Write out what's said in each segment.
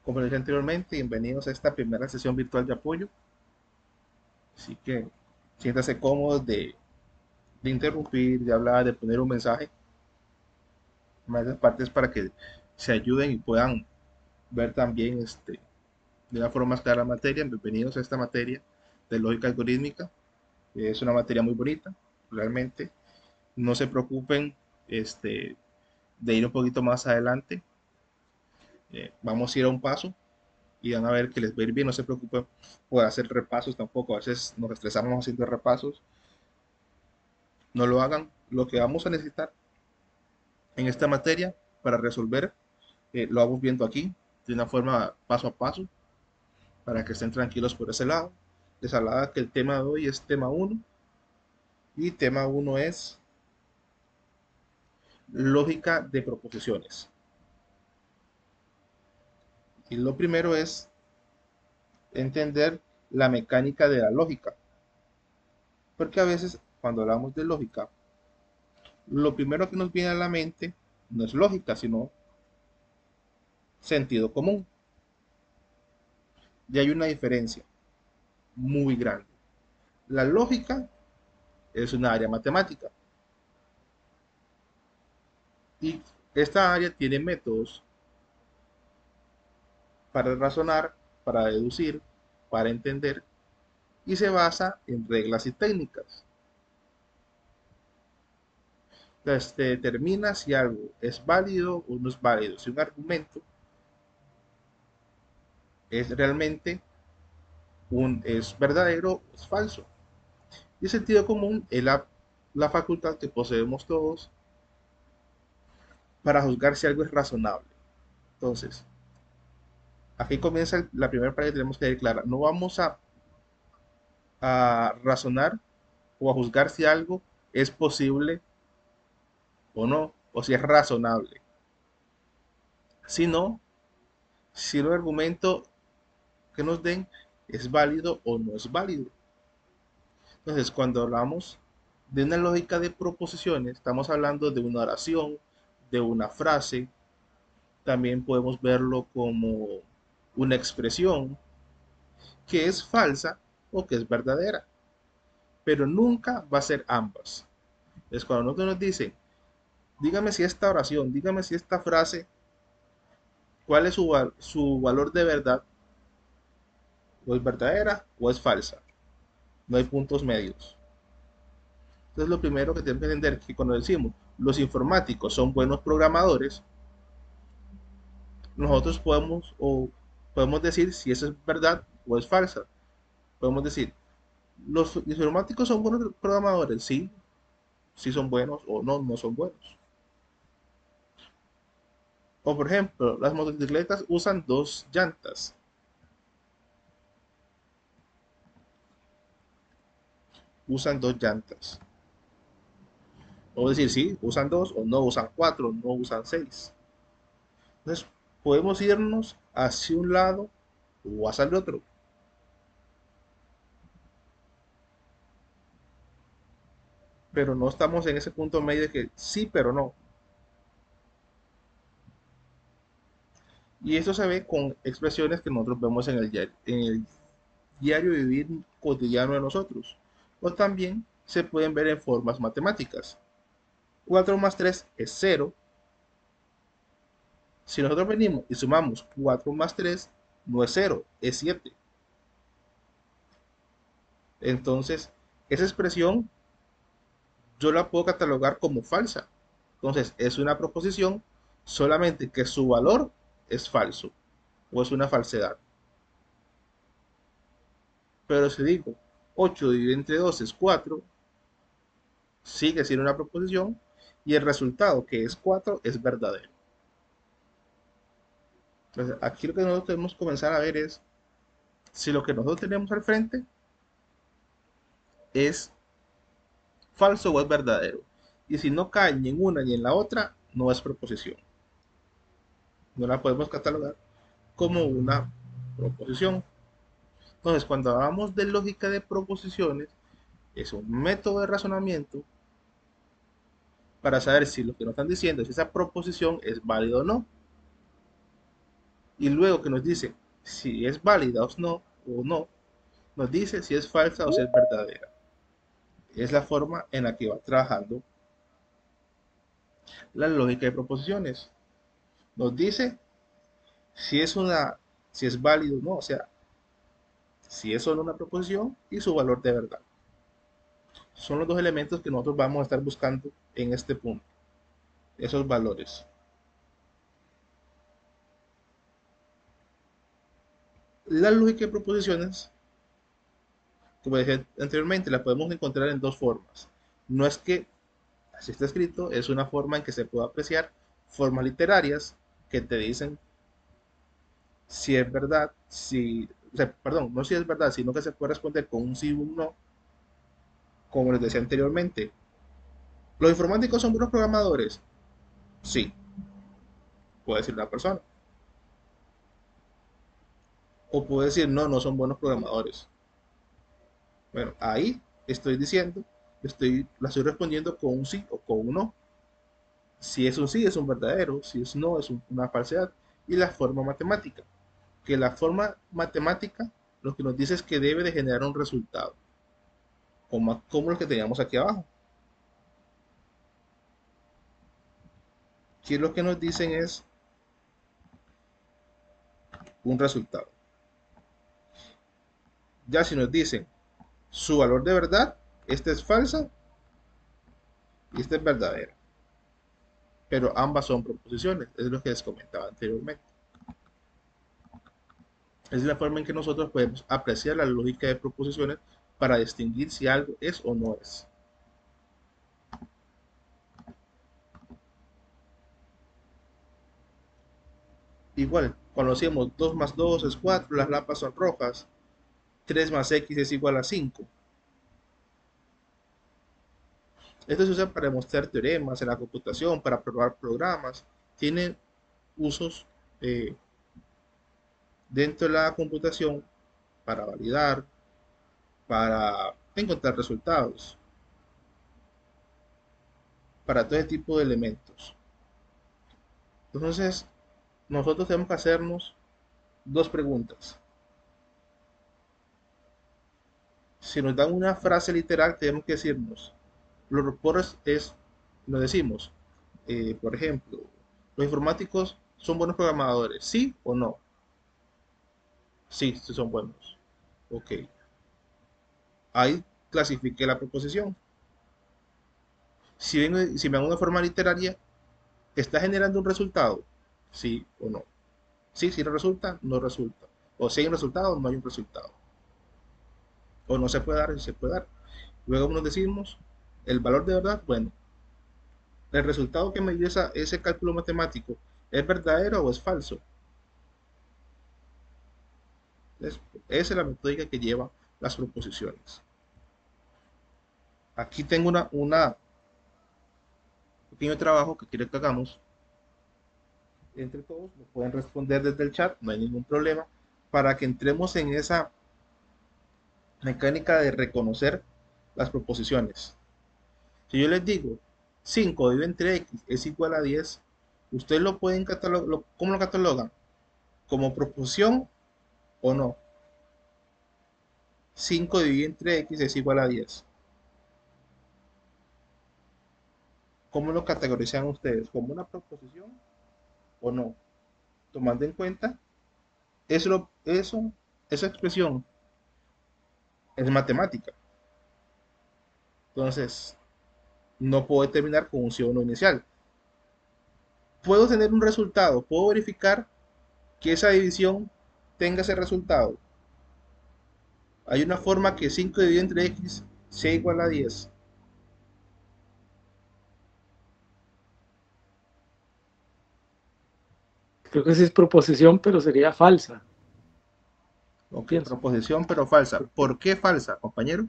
Como les dije anteriormente, bienvenidos a esta primera sesión virtual de apoyo. Así que siéntase cómodos de interrumpir, de hablar, de poner un mensaje. Más de partes para que se ayuden y puedan ver también de una forma más clara la materia. Bienvenidos a esta materia de lógica algorítmica. Es una materia muy bonita, realmente. No se preocupen de ir un poquito más adelante. Vamos a ir a un paso y van a ver que les va a ir bien, no se preocupen por hacer repasos tampoco, a veces nos estresamos haciendo repasos, no lo hagan. Lo que vamos a necesitar en esta materia para resolver, lo vamos viendo aquí de una forma paso a paso, para que estén tranquilos por ese lado. Les hablaba que el tema de hoy es tema uno y tema uno es lógica de proposiciones. Y lo primero es entender la mecánica de la lógica, porque a veces cuando hablamos de lógica, lo primero que nos viene a la mente no es lógica, sino sentido común. Y hay una diferencia muy grande. La lógica es una área matemática y esta área tiene métodos para razonar, para deducir, para entender y se basa en reglas y técnicas. Entonces, te determina si algo es válido o no es válido, si un argumento es realmente es verdadero o es falso. Y el sentido común es la facultad que poseemos todos para juzgar si algo es razonable. Entonces, aquí comienza la primera parte que tenemos que declarar. No vamos a razonar o a juzgar si algo es posible o no, o si es razonable, sino si el argumento que nos den es válido o no es válido. Entonces, cuando hablamos de una lógica de proposiciones, estamos hablando de una oración, de una frase, también podemos verlo como una expresión que es falsa o que es verdadera, pero nunca va a ser ambas. Es cuando nosotros nos dicen, dígame si esta oración, dígame si esta frase, cuál es su valor de verdad, o es verdadera o es falsa. No hay puntos medios. Entonces lo primero que tenemos que entender es que cuando decimos los informáticos son buenos programadores, nosotros podemos decir si eso es verdad o es falsa. Podemos decir, los informáticos son buenos programadores, sí, sí son buenos o no, no son buenos. O por ejemplo, las motocicletas usan dos llantas. O decir, sí, usan dos, o no usan cuatro, no usan seis. Entonces, podemos irnos hacia un lado o hacia el otro, pero no estamos en ese punto medio de que sí, pero no. Y eso se ve con expresiones que nosotros vemos en el diario vivir cotidiano de nosotros. O también se pueden ver en formas matemáticas. 4 más 3 es cero. Si nosotros venimos y sumamos 4 más 3 no es cero, es 7. Entonces, esa expresión yo la puedo catalogar como falsa. Entonces, es una proposición solamente que su valor es falso o es una falsedad. Pero si digo 8 dividido entre 2 es 4, sigue siendo una proposición y el resultado, que es 4, es verdadero. Entonces, aquí lo que nosotros debemos comenzar a ver es si lo que nosotros tenemos al frente es falso o es verdadero. Y si no cae ni en una ni en la otra, no es proposición. No la podemos catalogar como una proposición. Entonces, cuando hablamos de lógica de proposiciones, es un método de razonamiento para saber si lo que nos están diciendo, si esa proposición es válida o no. Y luego que nos dice si es válida o no, nos dice si es falsa o si es verdadera. Es la forma en la que va trabajando la lógica de proposiciones. Nos dice si es una, si es válido o no, o sea, si es solo una proposición y su valor de verdad. Son los dos elementos que nosotros vamos a estar buscando en este punto, esos valores. La lógica de proposiciones, como decía anteriormente, la podemos encontrar en dos formas. No es que así está escrito, es una forma en que se puede apreciar formas literarias que te dicen si es verdad, si, o sea, perdón, no si es verdad, sino que se puede responder con un sí o un no, como les decía anteriormente. ¿Los informáticos son buenos programadores? Sí, puede decir una persona. O puede decir, no, no son buenos programadores. Bueno, ahí estoy diciendo, la estoy respondiendo con un sí o con un no. Si es un sí, es un verdadero. Si es no, es una falsedad. Y la forma matemática. Que la forma matemática lo que nos dice es que debe de generar un resultado. Como los que teníamos aquí abajo. Aquí lo que nos dicen es un resultado. Ya si nos dicen su valor de verdad, esta es falsa y esta es verdadera. Pero ambas son proposiciones, es lo que les comentaba anteriormente. Es la forma en que nosotros podemos apreciar la lógica de proposiciones para distinguir si algo es o no es. Igual, cuando decimos 2 más 2 es 4, las lámparas son rojas, 3 más x es igual a 5. Esto se usa para demostrar teoremas en la computación, para probar programas. Tiene usos eh, dentro de la computación para validar, para encontrar resultados, para todo ese tipo de elementos. Entonces, nosotros tenemos que hacernos dos preguntas. Si nos dan una frase literal, tenemos que decirnos, los reportes es, lo decimos, por ejemplo, los informáticos son buenos programadores, ¿sí o no? Sí, sí son buenos. Ok, ahí clasifiqué la proposición. Si me dan una forma literaria, ¿está generando un resultado? Sí o no. Sí, si no resulta, no resulta. O si hay un resultado, no hay un resultado. O no se puede dar, se puede dar. Luego nos decimos, el valor de verdad, bueno, el resultado que me dio ese cálculo matemático, ¿es verdadero o es falso? Es- Esa es la metódica que lleva las proposiciones. Aquí tengo una pequeño trabajo que quiero que hagamos entre todos, lo pueden responder desde el chat, no hay ningún problema, para que entremos en esa mecánica de reconocer las proposiciones. Si yo les digo 5 dividido entre x es igual a 10, ustedes lo pueden catalogar, ¿cómo lo catalogan? ¿Como proposición o no? 5 dividido entre x es igual a 10. ¿Cómo lo categorizan ustedes? ¿Como una proposición o no? Tomando en cuenta, esa expresión es matemática. Entonces, no puedo determinar con un sí o no inicial. Puedo tener un resultado, puedo verificar que esa división tenga ese resultado. Hay una forma que 5 dividido entre x sea igual a 10. Creo que sí es proposición, pero sería falsa, Ok, pienso. proposición pero falsa. ¿Por qué? ¿Por qué falsa, compañero?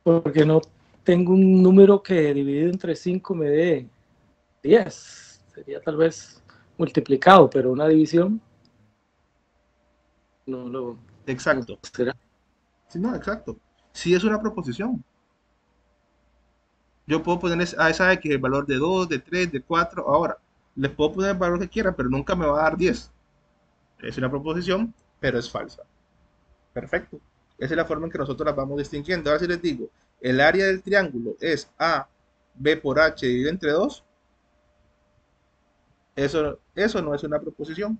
Porque no tengo un número que dividido entre 5 me dé 10. Sería tal vez multiplicado, pero una división no lo no Exacto. será. Sí, no, exacto. Si es una proposición, yo puedo poner a esa x el valor de 2, de 3, de 4. Ahora, les puedo poner el valor que quiera, pero nunca me va a dar 10. Es una proposición, pero es falsa. Perfecto. Esa es la forma en que nosotros las vamos distinguiendo. Ahora si les digo, el área del triángulo es A, B por H dividido entre 2, eso no es una proposición.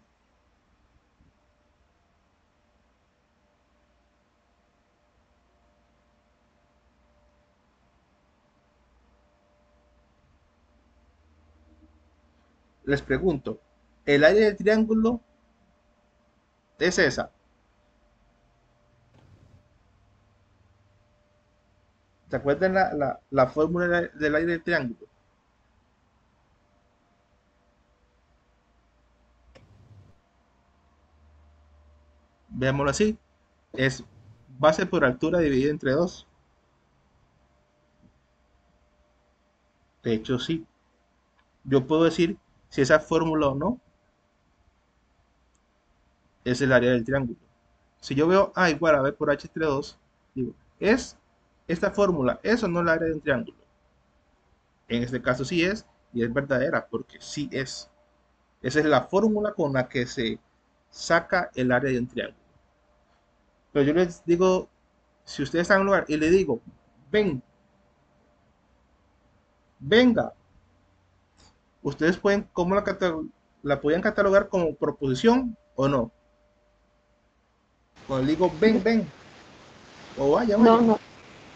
Les pregunto, ¿el área del triángulo es esa? ¿Se acuerdan la fórmula del área del triángulo? Veámoslo así. Es base por altura dividida entre 2. De hecho, sí. Yo puedo decir si esa fórmula o no es el área del triángulo. Si yo veo A igual a B por H entre 2, digo, ¿es esta fórmula, eso no es el área de un triángulo? En este caso sí es, y es verdadera, porque sí es. Esa es la fórmula con la que se saca el área de un triángulo. Pero yo les digo, si ustedes están en un lugar y le digo, ven, venga, ustedes pueden, ¿cómo la podían catalogar como proposición o no? Cuando digo, ven, ven, o vaya, No, vaya. no,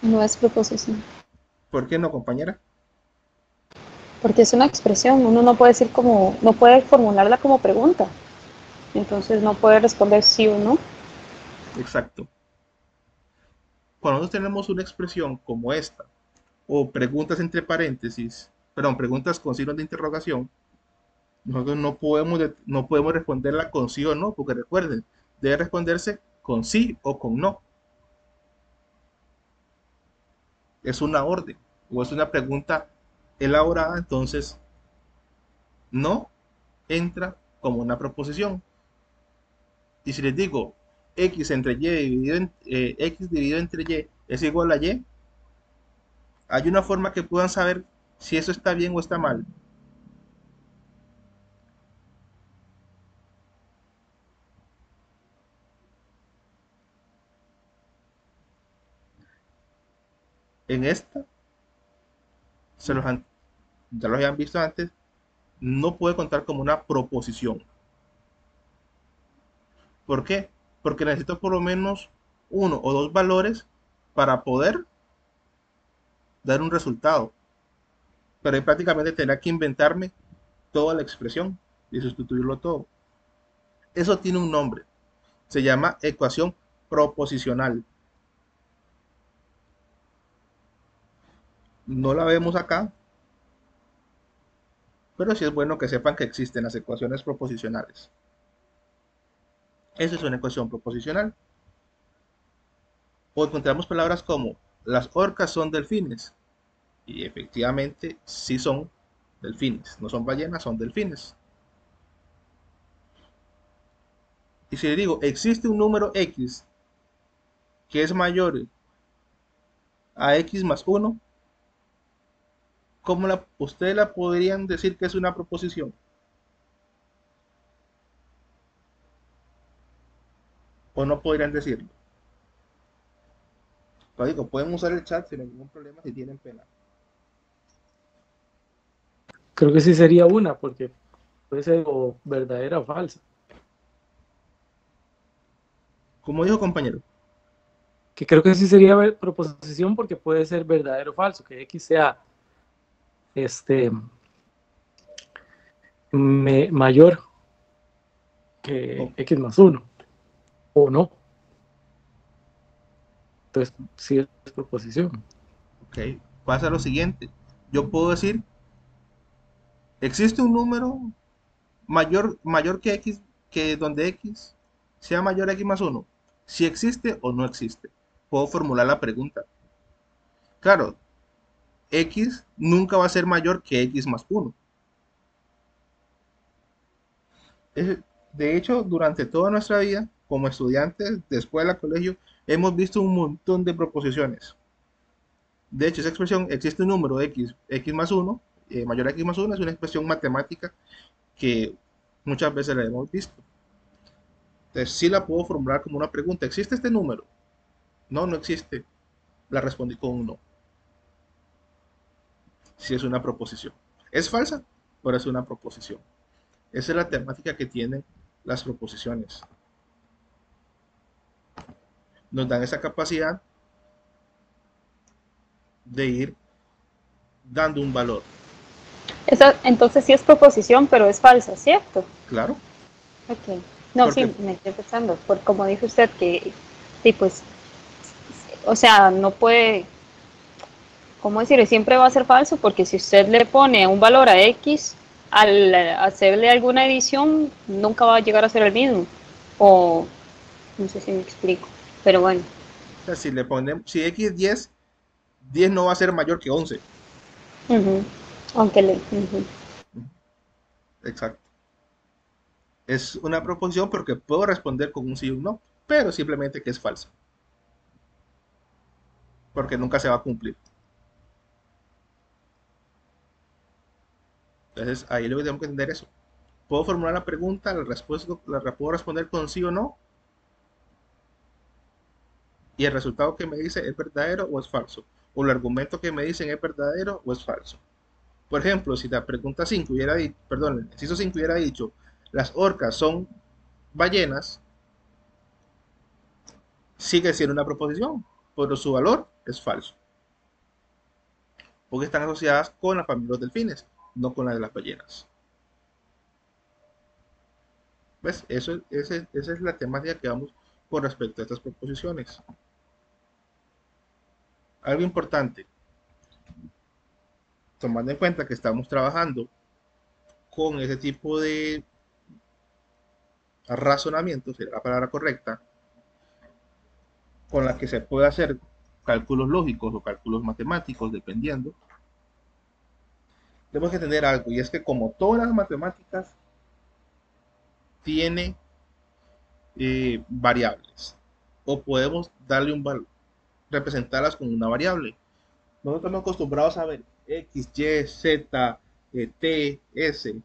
no es proposición, ¿Por qué no, compañera? porque es una expresión, uno no puede decir como, no puede formularla como pregunta, entonces no puede responder sí o no. Exacto. Cuando nosotros tenemos una expresión como esta, o preguntas entre paréntesis, perdón, preguntas con signos de interrogación, nosotros no podemos responderla con sí o no, porque recuerden, debe responderse con sí o con no. Es una orden o es una pregunta elaborada, entonces no entra como una proposición. Y si les digo x entre y x dividido entre y es igual a y, hay una forma que puedan saber si eso está bien o está mal. En esta, se los han- ya los habían visto antes, no puede contar como una proposición. ¿Por qué? Porque necesito por lo menos uno o dos valores para poder dar un resultado. Pero ahí prácticamente tendrá que inventarme toda la expresión y sustituirlo todo. Eso tiene un nombre. Se llama ecuación proposicional. No la vemos acá, pero sí es bueno que sepan que existen las ecuaciones proposicionales. Esa es una ecuación proposicional. O encontramos palabras como las orcas son delfines. Y efectivamente sí son delfines. No son ballenas, son delfines. Y si le digo, existe un número x que es mayor a x más 1, ¿cómo ustedes la podrían decir que es una proposición? ¿O no podrían decirlo? Lo digo, pueden usar el chat sin ningún problema si tienen pena. Creo que sí sería una, porque puede ser o verdadera o falsa. Como dijo compañero, Que creo que sí sería proposición porque puede ser verdadero o falso, que X sea este, mayor que oh, X más uno o no. Entonces, sí es proposición. ok, pasa lo siguiente. Yo puedo decir, existe un número mayor que x, que donde x sea mayor a x más 1. Si existe o no existe. Puedo formular la pregunta. Claro, x nunca va a ser mayor que x más 1. De hecho, durante toda nuestra vida, como estudiantes de escuela, colegio, hemos visto un montón de proposiciones. De hecho, esa expresión, existe un número x más 1, mayor a x más 1, es una expresión matemática que muchas veces la hemos visto. Entonces, sí la puedo formular como una pregunta. ¿Existe este número? No, no existe. La respondí con un no. Si es una proposición. ¿Es falsa? Pero es una proposición. Esa es la temática que tienen las proposiciones. Nos dan esa capacidad de ir dando un valor. Esa, entonces sí es proposición, pero es falsa, ¿cierto? Claro, Ok. No, porque sí, me estoy pensando, por como dice usted que, sí, pues, o sea, no puede, ¿cómo decirlo? Siempre va a ser falso porque si usted le pone un valor a X, al hacerle alguna edición, nunca va a llegar a ser el mismo. O, no sé si me explico, pero bueno. o sea, si le ponemos, si x es 10, 10 no va a ser mayor que 11. Ujú. Aunque le... ujú. Exacto. Es una proposición porque puedo responder con un sí o un no, pero simplemente que es falsa, porque nunca se va a cumplir. Entonces ahí lo que tenemos que entender eso. Puedo formular la pregunta, la respuesta la puedo responder con sí o no, y el resultado que me dice es verdadero o es falso. O el argumento que me dicen es verdadero o es falso. Por ejemplo, si la pregunta 5 hubiera dicho, perdón, el inciso 5 hubiera dicho, las orcas son ballenas, sigue siendo una proposición, pero su valor es falso, porque están asociadas con la familia de los delfines, no con la de las ballenas. ¿Ves? Esa es la temática que vamos con respecto a estas proposiciones. Algo importante, tomando en cuenta que estamos trabajando con ese tipo de razonamiento, será la palabra correcta, con la que se puede hacer cálculos lógicos o cálculos matemáticos, dependiendo, tenemos que entender algo, y es que como todas las matemáticas, tiene variables, o podemos darle un valor, representarlas con una variable. Nosotros estamos acostumbrados a ver X, Y, Z, T, S,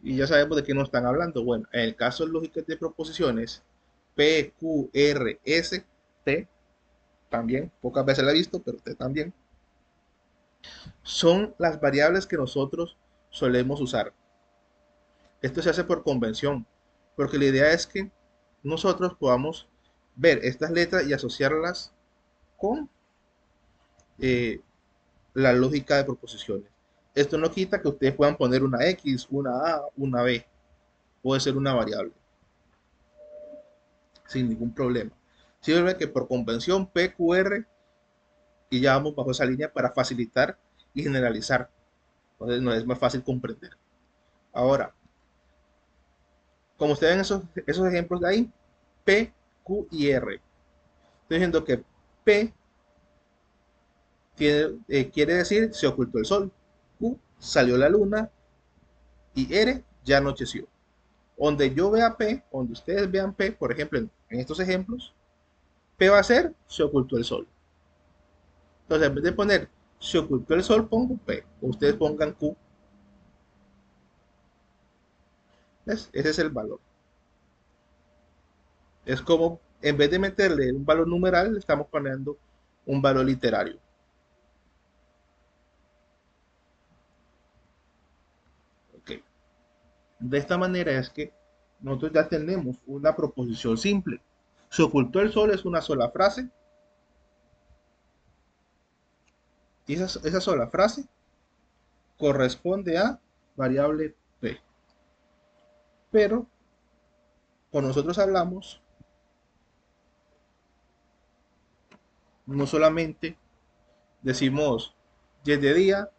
y ya sabemos de qué nos están hablando. Bueno, en el caso de lógicas de proposiciones, P, Q, R, S, T, también, pocas veces la he visto, pero T también, son las variables que nosotros solemos usar. Esto se hace por convención, porque la idea es que nosotros podamos ver estas letras y asociarlas con eh, la lógica de proposiciones. Esto no quita que ustedes puedan poner una X, una A, una B, puede ser una variable, sin ningún problema. Sirve que por convención PQR y ya vamos bajo esa línea para facilitar y generalizar. Entonces no es más fácil comprender. Ahora, como ustedes ven esos ejemplos de ahí, P, Q y R. Estoy diciendo que P quiere decir se ocultó el sol, Q salió la luna y R ya anocheció. Donde yo vea P, donde ustedes vean P, por ejemplo, en estos ejemplos, P va a ser se ocultó el sol. Entonces, en vez de poner se ocultó el sol, pongo P. O ustedes pongan Q. ¿Ves? Ese es el valor. Es como, en vez de meterle un valor numeral, le estamos poniendo un valor literario. Ok. De esta manera es que nosotros ya tenemos una proposición simple. Se ocultó el sol es una sola frase. Y esa sola frase corresponde a variable P. Pero cuando nosotros hablamos, no solamente decimos 10 de día,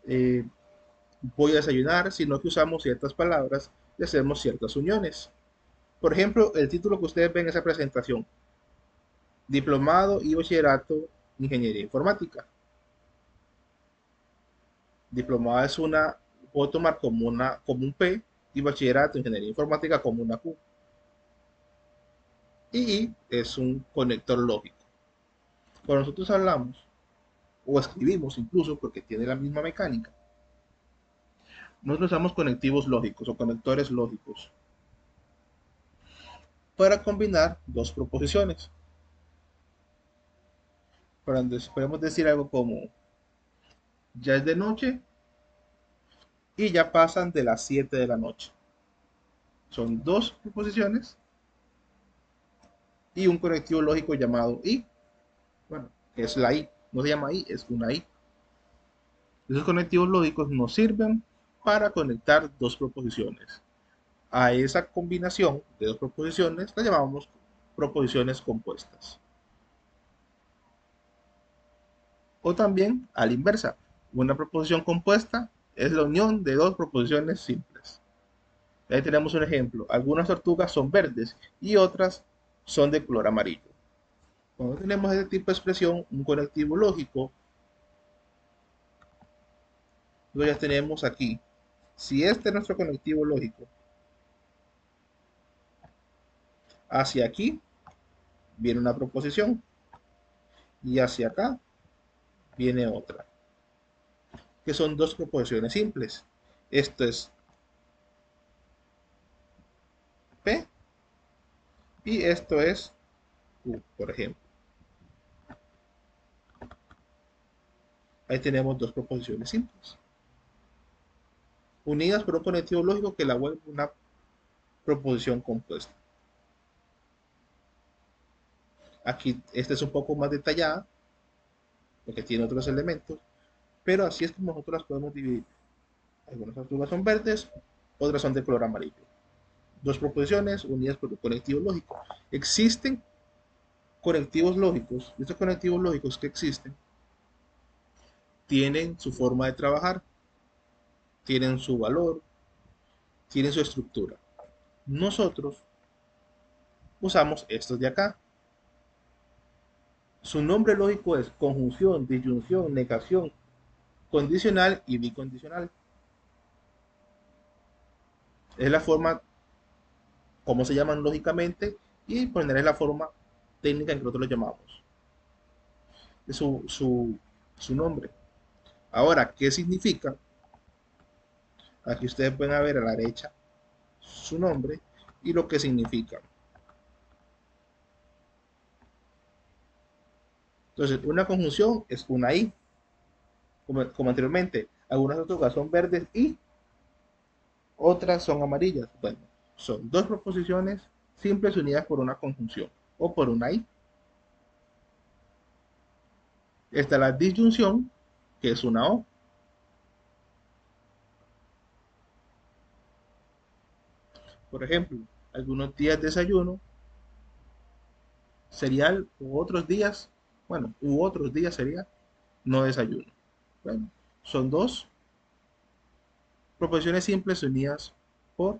eh, voy a desayunar, sino que usamos ciertas palabras y hacemos ciertas uniones. Por ejemplo, el título que ustedes ven en esa presentación, Diplomado y Bachillerato en Ingeniería Informática. Diplomado es una, puedo tomar como un P y Bachillerato en Ingeniería Informática como una Q. Y es un conector lógico. Cuando nosotros hablamos o escribimos incluso, porque tiene la misma mecánica, nosotros usamos conectivos lógicos o conectores lógicos. para combinar dos proposiciones. Podemos decir algo como, ya es de noche y ya pasan de las 7 de la noche. Son dos proposiciones y un conectivo lógico llamado y. Bueno, es la i. No se llama i, es una i. Esos conectivos lógicos nos sirven para conectar dos proposiciones. A esa combinación de dos proposiciones la llamamos proposiciones compuestas. O también a la inversa, una proposición compuesta es la unión de dos proposiciones simples. Ahí tenemos un ejemplo. Algunas tortugas son verdes y otras son de color amarillo. Cuando tenemos este tipo de expresión, un conectivo lógico, lo ya tenemos aquí. Si este es nuestro conectivo lógico, hacia aquí viene una proposición y hacia acá viene otra, que son dos proposiciones simples. Esto es P y esto es Q, por ejemplo. Ahí tenemos dos proposiciones simples, unidas por un conectivo lógico que la vuelve una proposición compuesta. Aquí esta es un poco más detallada, porque tiene otros elementos, pero así es como nosotros las podemos dividir. Algunas tortugas son verdes, otras son de color amarillo. Dos proposiciones unidas por un conectivo lógico. Existen conectivos lógicos, y estos conectivos lógicos que existen tienen su forma de trabajar, tienen su valor, tienen su estructura. Nosotros usamos estos de acá. Su nombre lógico es conjunción, disyunción, negación, condicional y bicondicional. Es la forma como se llaman lógicamente y poner la forma técnica en que nosotros lo llamamos. Es su nombre. Ahora, ¿qué significa? Aquí ustedes pueden ver a la derecha su nombre y lo que significa. Entonces, una conjunción es una i, como anteriormente. Algunas tortugas son verdes y otras son amarillas. Bueno, son dos proposiciones simples unidas por una conjunción o por una i. Está la disyunción, que es una o. Por ejemplo, algunos días desayuno, cereal, u otros días sería no desayuno. Bueno, son dos proposiciones simples unidas por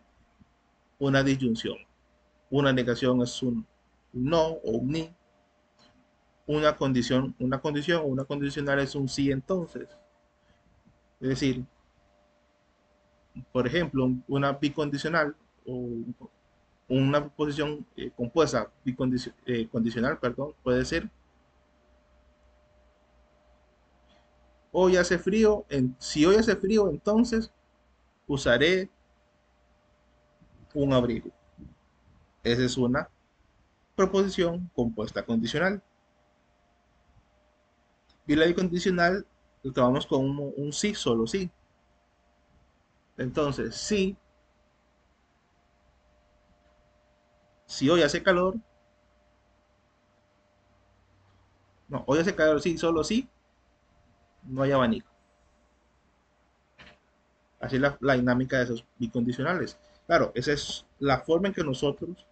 una disyunción. Una negación es un no o un ni. Una condición o una condicional es un sí entonces. Es decir, por ejemplo, una bicondicional o una proposición compuesta condicional, perdón, puede ser hoy hace frío, si hoy hace frío, entonces usaré un abrigo. Esa es una proposición compuesta condicional. Y la bicondicional lo tomamos con un sí, solo sí. Entonces, sí, si hoy hace calor, no, hoy hace calor, sí, solo sí, no hay abanico. Así es la dinámica de esos bicondicionales. Claro, esa es la forma en que nosotros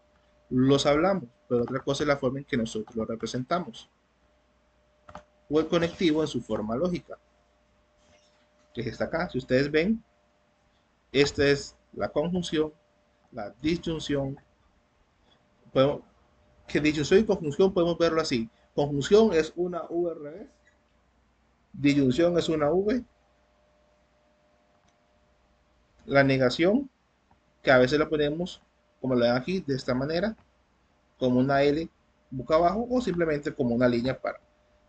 los hablamos, pero otra cosa es la forma en que nosotros los representamos. O el conectivo en su forma lógica, que es esta acá. Si ustedes ven, esta es la conjunción, la disyunción. Podemos, que disyunción y conjunción podemos verlo así. Conjunción es una V al revés, disyunción es una V, la negación, que a veces la ponemos, como lo ven aquí, de esta manera, como una L boca abajo o simplemente como una línea para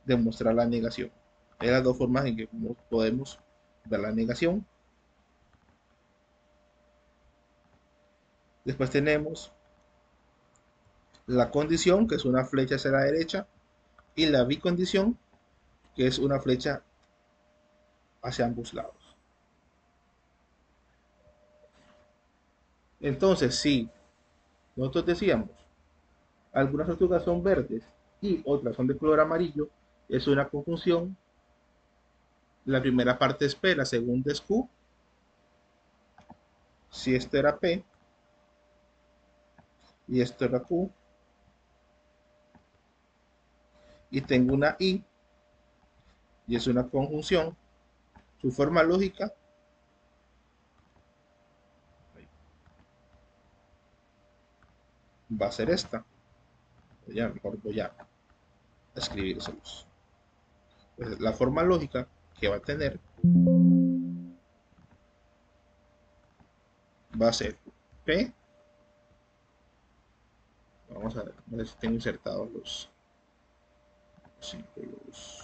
demostrar la negación. Es las dos formas en que podemos ver la negación. Después tenemos la condición, que es una flecha hacia la derecha, y la bicondición, que es una flecha hacia ambos lados. Entonces, si nosotros decíamos, algunas tortugas son verdes y otras son de color amarillo, es una conjunción. La primera parte es P, la segunda es Q. Si esto era P y esto era Q, y tengo una I, y es una conjunción, su forma lógica va a ser esta. Mejor voy a escribírselos. Pues la forma lógica que va a tener va a ser P. Vamos a ver si tengo insertados los símbolos.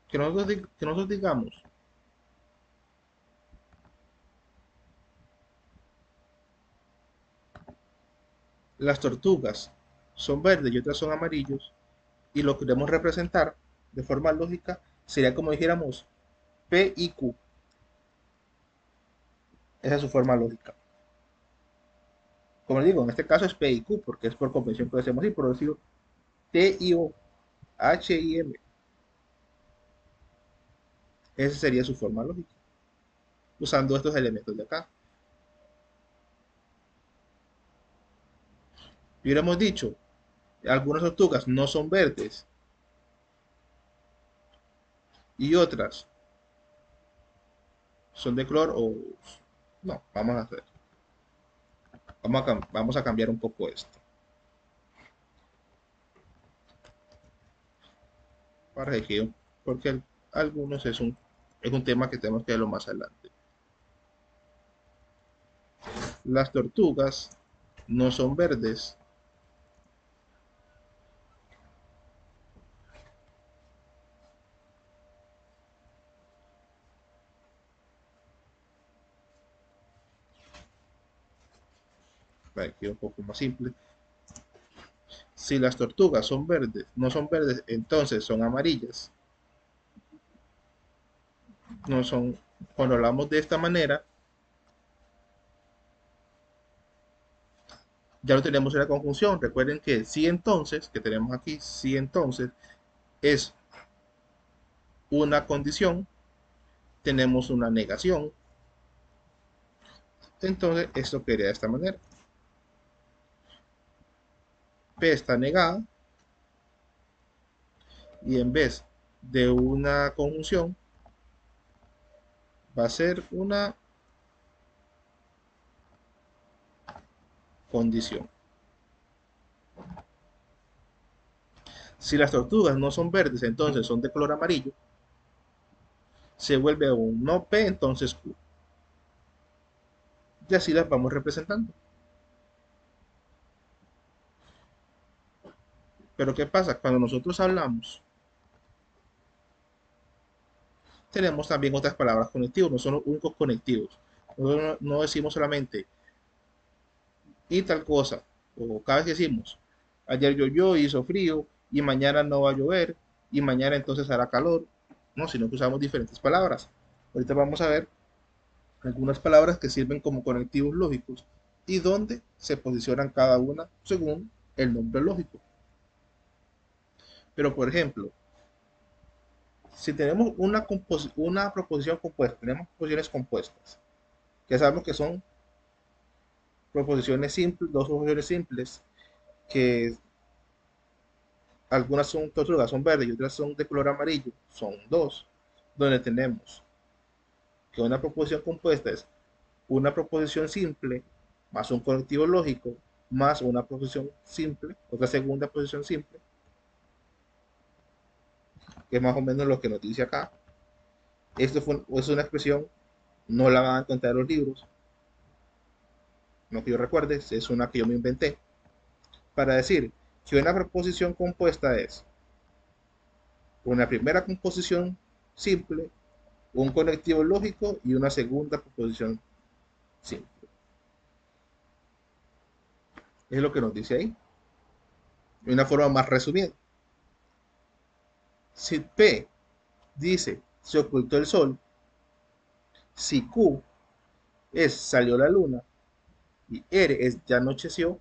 Que nosotros digamos las tortugas son verdes y otras son amarillos, y lo queremos representar de forma lógica, sería como dijéramos P y Q. Esa es su forma lógica. Como les digo, en este caso es P y Q, porque es por convención que lo hacemos así, por decir T y O, H y M. Esa sería su forma lógica, usando estos elementos de acá. Y hubiéramos dicho, algunas tortugas no son verdes y otras son de color o... No, vamos a hacer. Vamos a cambiar un poco esto. Para que, porque algunos es un tema que tenemos que verlo más adelante. Las tortugas no son verdes para que un poco más simple. Si las tortugas son verdes, no son verdes, entonces son amarillas. No son, cuando hablamos de esta manera, ya lo tenemos en la conjunción. Recuerden que si entonces, que tenemos aquí, si entonces es una condición, tenemos una negación. Entonces esto quedaría de esta manera. P está negada y en vez de una conjunción va a ser una condición. Si las tortugas no son verdes, entonces son de color amarillo, se vuelve un no P, entonces Q. Y así las vamos representando. Pero ¿qué pasa? Cuando nosotros hablamos, tenemos también otras palabras conectivos, no son los únicos conectivos. Nosotros no decimos solamente y tal cosa, o cada vez que decimos, ayer llovió y hizo frío, y mañana no va a llover, y mañana entonces hará calor, no, sino que usamos diferentes palabras. Ahorita vamos a ver algunas palabras que sirven como conectivos lógicos y dónde se posicionan cada una según el nombre lógico. Pero por ejemplo, si tenemos una proposición compuesta, tenemos proposiciones compuestas, que sabemos que son proposiciones simples, dos proposiciones simples, que algunas son tortugas, son verdes y otras son de color amarillo, son dos, donde tenemos que una proposición compuesta es una proposición simple más un conectivo lógico más una proposición simple, otra segunda posición simple, que es más o menos lo que nos dice acá. Es una expresión, no la van a encontrar en los libros, no que yo recuerde, es una que yo me inventé, para decir que una proposición compuesta es una primera composición simple un conectivo lógico y una segunda proposición simple. Es lo que nos dice ahí, de una forma más resumida. Si P dice se ocultó el sol, si Q es salió la luna y R es ya anocheció,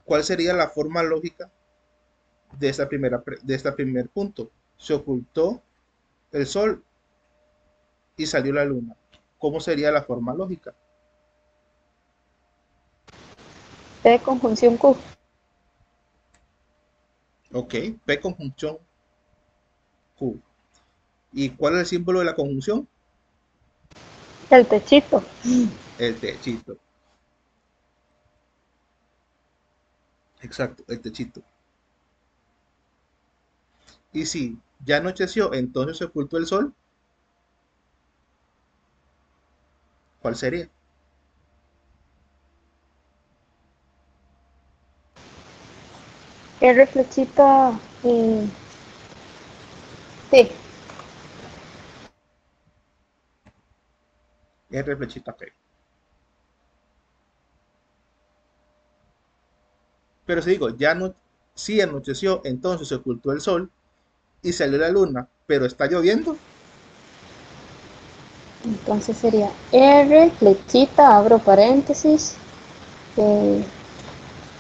¿cuál sería la forma lógica de este primer punto? Se ocultó el sol y salió la luna. ¿Cómo sería la forma lógica? P conjunción Q. Ok, P conjunción Q. ¿Y cuál es el símbolo de la conjunción? El techito. El techito. Exacto, el techito. Y si ya anocheció, entonces se ocultó el sol, ¿cuál sería? R flechita y T. R flechita P. Pero si digo, ya no, si anocheció, entonces se ocultó el sol y salió la luna, pero está lloviendo, Entonces sería R flechita, abro paréntesis, eh,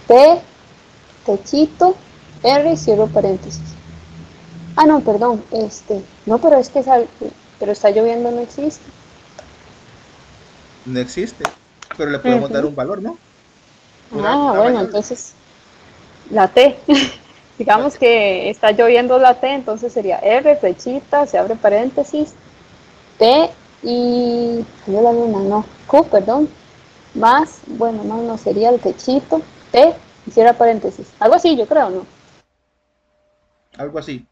T, techito, R, cierro paréntesis. Ah, no, perdón, no, pero es que pero está lloviendo no existe. no existe. Pero le podemos dar Ujú. un valor, ¿no? Ah, Una bueno, variable. entonces la T. La Digamos T. que está lloviendo la T, entonces sería R, flechita, se abre paréntesis, T y salió la luna, no, Q, perdón, más, bueno, más no sería el techito, T y cierra paréntesis. Algo así, yo creo, ¿no? Algo así.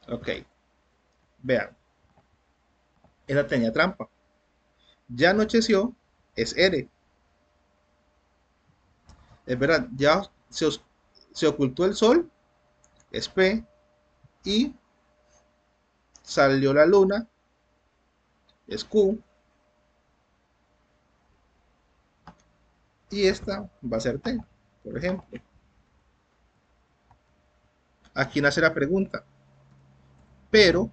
Ok. Vean. Esa tenía trampa. Ya anocheció, es R. Es verdad, ya se ocultó el sol, es P. Y salió la luna, es Q. Y esta va a ser T, por ejemplo. Aquí nace la pregunta. Pero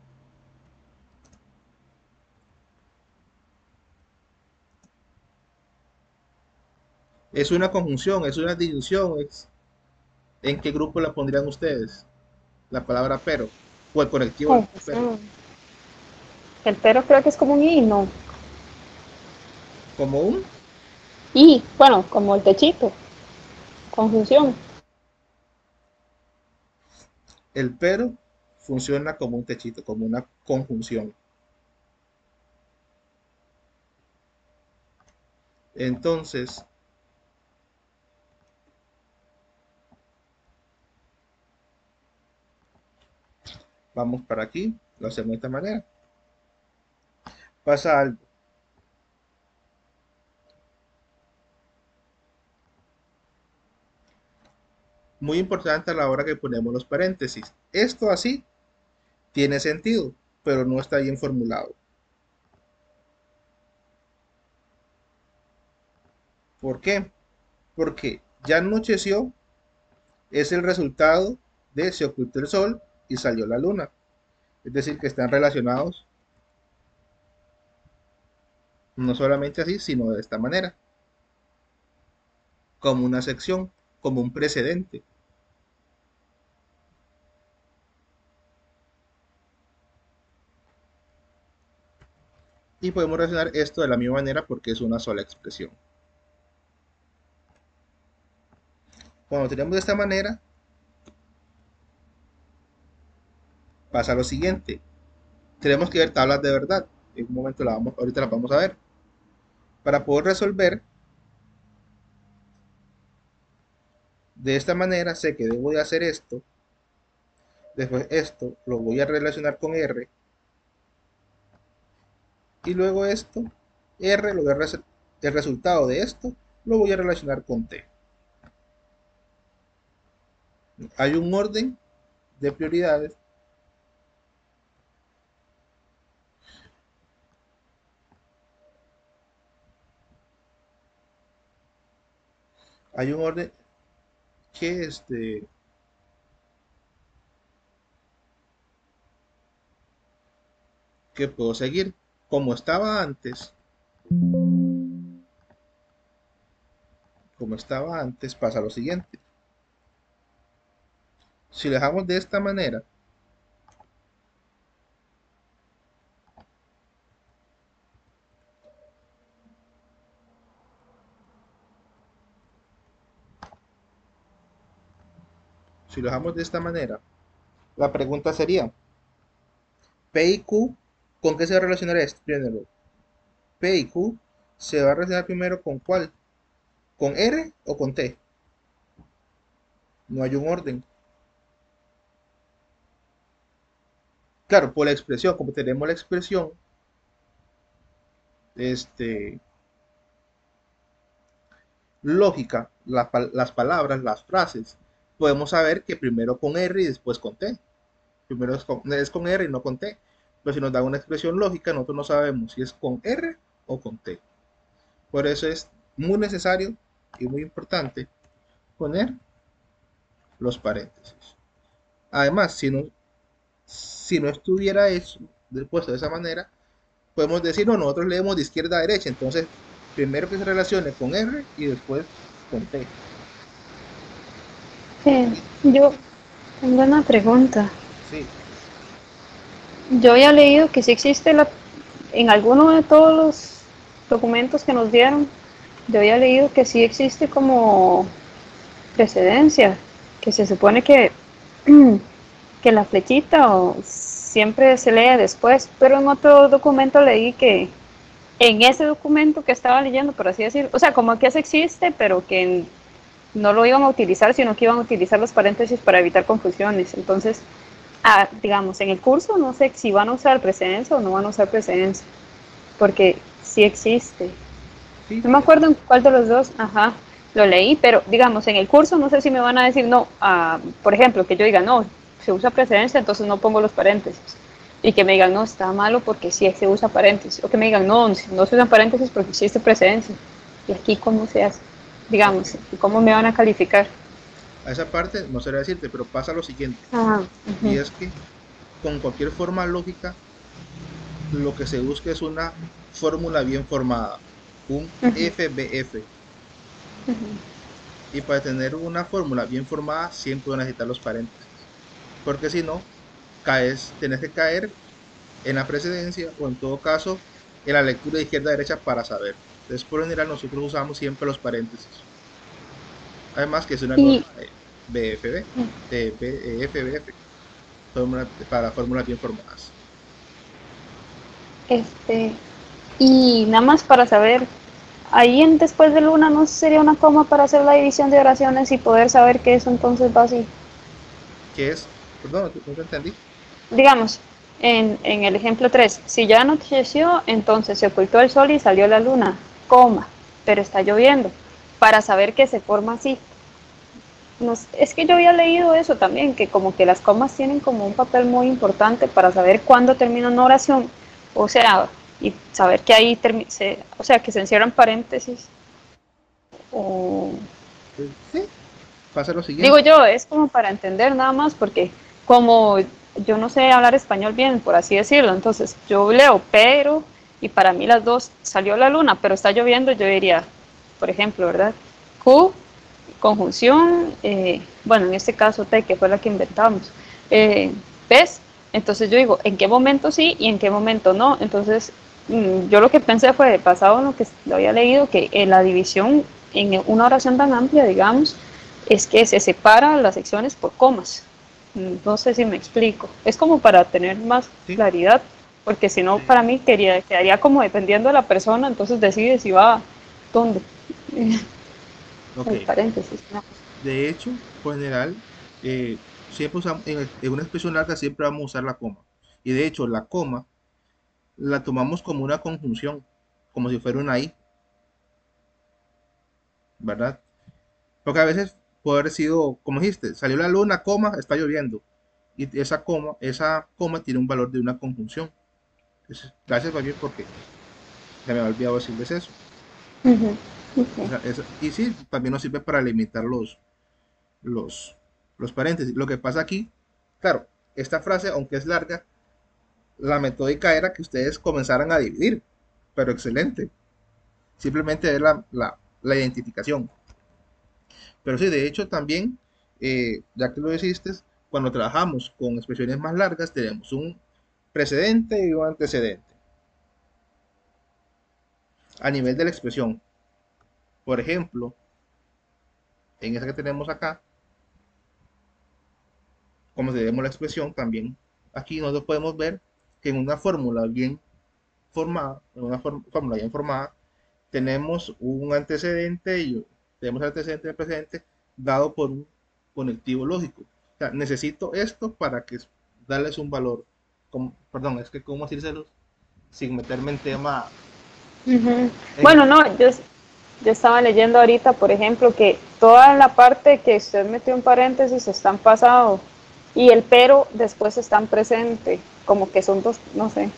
es una conjunción, es una disyunción. ¿En qué grupo la pondrían ustedes? La palabra pero. O el conectivo Ay, pues, pero. el pero creo que es como un I, no. Como un, I, bueno, como el techito, conjunción. el pero funciona como un techito, como una conjunción. Entonces, vamos para aquí, lo hacemos de esta manera. Pasa algo muy importante a la hora que ponemos los paréntesis. Esto así tiene sentido, pero no está bien formulado. ¿Por qué? Porque ya anocheció es el resultado de se ocultó el sol y salió la luna. Es decir, que están relacionados no solamente así, sino de esta manera, como una sección, como un precedente. Y podemos relacionar esto de la misma manera porque es una sola expresión. Cuando tenemos de esta manera, pasa lo siguiente. Tenemos que ver tablas de verdad. En un momento ahorita las vamos a ver. Para poder resolver de esta manera, sé que debo de hacer esto. Después esto lo voy a relacionar con R. Y luego esto, R lo voy a el resultado de esto lo voy a relacionar con T. Hay un orden de prioridades. Hay un orden que que puedo seguir como estaba antes. Como estaba antes, pasa lo siguiente. Si lo dejamos de esta manera, si lo dejamos de esta manera, la pregunta sería, P y Q, ¿con qué se va a relacionar esto? Primero, P y Q se va a relacionar primero con ¿cuál? ¿Con R o con T? No hay un orden. Claro, por la expresión, como tenemos la expresión, este, lógica, las palabras, las frases, podemos saber que primero con R y después con T. Primero es con R y no con T. Pero si nos da una expresión lógica, nosotros no sabemos si es con R o con T. Por eso es muy necesario y muy importante poner los paréntesis. Además, si no estuviera eso, puesto de esa manera, podemos decir, no, nosotros leemos de izquierda a derecha, entonces primero que se relacione con R y después con T. Sí, yo tengo una pregunta. Sí, Yo había leído que sí existe en alguno de todos los documentos que nos dieron, yo había leído que sí existe como precedencia, que se supone que, que la flechita siempre se lee después, pero en otro documento leí que en ese documento que estaba leyendo, por así decirlo, o sea, como que eso existe, pero que no lo iban a utilizar, sino que iban a utilizar los paréntesis para evitar confusiones. Entonces, digamos, en el curso no sé si van a usar precedencia o no van a usar precedencia, porque sí existe. sí, No me acuerdo en cuál de los dos, ajá, lo leí, pero digamos, en el curso no sé si me van a decir no, por ejemplo, que yo diga no, se usa precedencia, entonces no pongo los paréntesis. Y que me digan no, está malo porque sí se usa paréntesis. O que me digan no, no se usan paréntesis porque existe precedencia. ¿Y aquí cómo se hace? ok. Digamos, ¿cómo me van a calificar? A esa parte no sabría decirte, pero pasa lo siguiente. Ah, Y uh-huh, es que con cualquier forma lógica, lo que se busca es una fórmula bien formada, un uh-huh, FBF. uh-huh. Y para tener una fórmula bien formada, siempre van a necesitar los paréntesis. Porque si no, tenés que caer en la precedencia o en todo caso en la lectura de izquierda a derecha para saber. Entonces, por lo general, nosotros usamos siempre los paréntesis. Además, que es una Y norma de BFB, de FBF, para fórmulas bien formadas. este, y nada más para saber, ahí en después de luna no sería una coma para hacer la división de oraciones y poder saber que eso entonces va así. Que es, perdón, no te entendí. Digamos, en el ejemplo 3 si ya anocheció, entonces se ocultó el sol y salió la luna, coma, pero está lloviendo, para saber que se forma así. No, es que yo había leído eso también, que como que las comas tienen como un papel muy importante para saber cuándo termina una oración, o sea, y saber que ahí o sea, que se encierran paréntesis, o Sí, pasa lo digo siguiente. yo, es como para entender nada más, porque como yo no sé hablar español bien, por así decirlo, entonces yo leo, pero, y para mí las dos salió la luna, pero está lloviendo, yo diría, por ejemplo, ¿verdad? Q, conjunción, bueno, en este caso T, que fue la que inventamos, ¿ves? Entonces yo digo, ¿en qué momento sí y en qué momento no? Entonces, yo lo que pensé fue, basado en lo que lo había leído, que en la división, en una oración tan amplia, digamos, es que se separan las secciones por comas. No sé si me explico. Es como para tener más Sí, claridad, porque si no, de, para mí quedaría como dependiendo de la persona, entonces decide si va dónde. ok. El paréntesis, ¿no? De hecho, por general, siempre usamos, en una expresión larga siempre vamos a usar la coma. Y de hecho, la coma la tomamos como una conjunción, como si fuera una I. ¿verdad? Porque a veces puede haber sido, como dijiste, salió la luna, coma, está lloviendo. Y esa coma tiene un valor de una conjunción. Entonces, gracias, Javier, porque se me había olvidado decirles eso. Ujú, ok. Y sí, también nos sirve para limitar los, los paréntesis. Lo que pasa aquí, claro, esta frase, aunque es larga, la metódica era que ustedes comenzaran a dividir, pero excelente. Simplemente es la identificación. Pero sí, de hecho también, ya que lo hiciste, cuando trabajamos con expresiones más largas tenemos un precedente y un antecedente a nivel de la expresión. Por ejemplo, en esa que tenemos acá, como tenemos la expresión también, aquí nosotros podemos ver que en una fórmula bien formada, en una fórmula bien formada, tenemos un antecedente y tenemos el antecedente del precedente dado por un conectivo lógico. O sea, necesito esto para que darles un valor. Perdón, es que cómo decírselos sin meterme en tema. Ujú. En, Bueno, no, yo estaba leyendo ahorita, por ejemplo, que toda la parte que usted metió en paréntesis está en pasado y el pero después está en presente, como que son dos, no sé,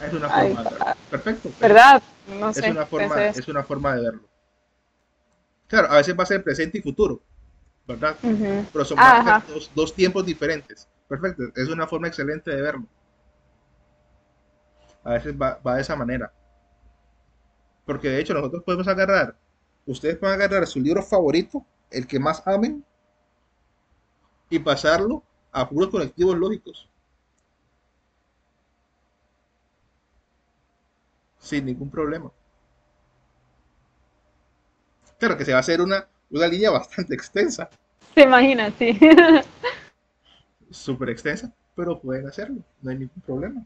es una ay, forma de verlo. Perfecto, ¿verdad? No sé, pensé eso. es una forma de verlo. Claro, a veces va a ser presente y futuro, ¿verdad? Ujú. Pero van a ser Ajá. dos tiempos diferentes. Perfecto, es una forma excelente de verlo. A veces va de esa manera. Porque de hecho nosotros podemos agarrar, ustedes pueden agarrar su libro favorito, el que más amen, y pasarlo a puros conectivos lógicos, sin ningún problema. Claro que se va a hacer una línea bastante extensa, ¿Se imagina? Sí. súper extensa, pero pueden hacerlo, no hay ningún problema.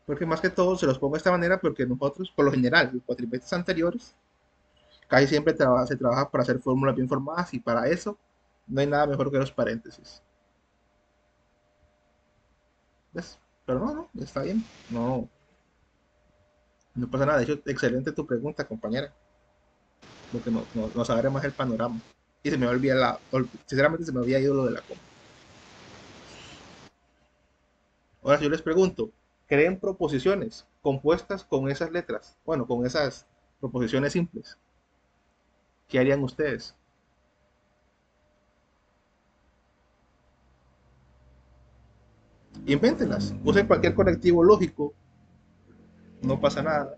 Porque más que todo se los pongo de esta manera porque nosotros, por lo general, los cuatrimestres anteriores, casi siempre se trabaja para hacer fórmulas bien formadas y para eso no hay nada mejor que los paréntesis. ¿Ves? Pero no, está bien. No pasa nada. De hecho, excelente tu pregunta, compañera. Porque nos abre más el panorama. Y se me olvida sinceramente se me había ido lo de la coma. Ahora, si yo les pregunto, ¿creen proposiciones compuestas con esas letras? Bueno, con esas proposiciones simples. ¿Qué harían ustedes? Invéntenlas. Usen cualquier conectivo lógico. No pasa nada.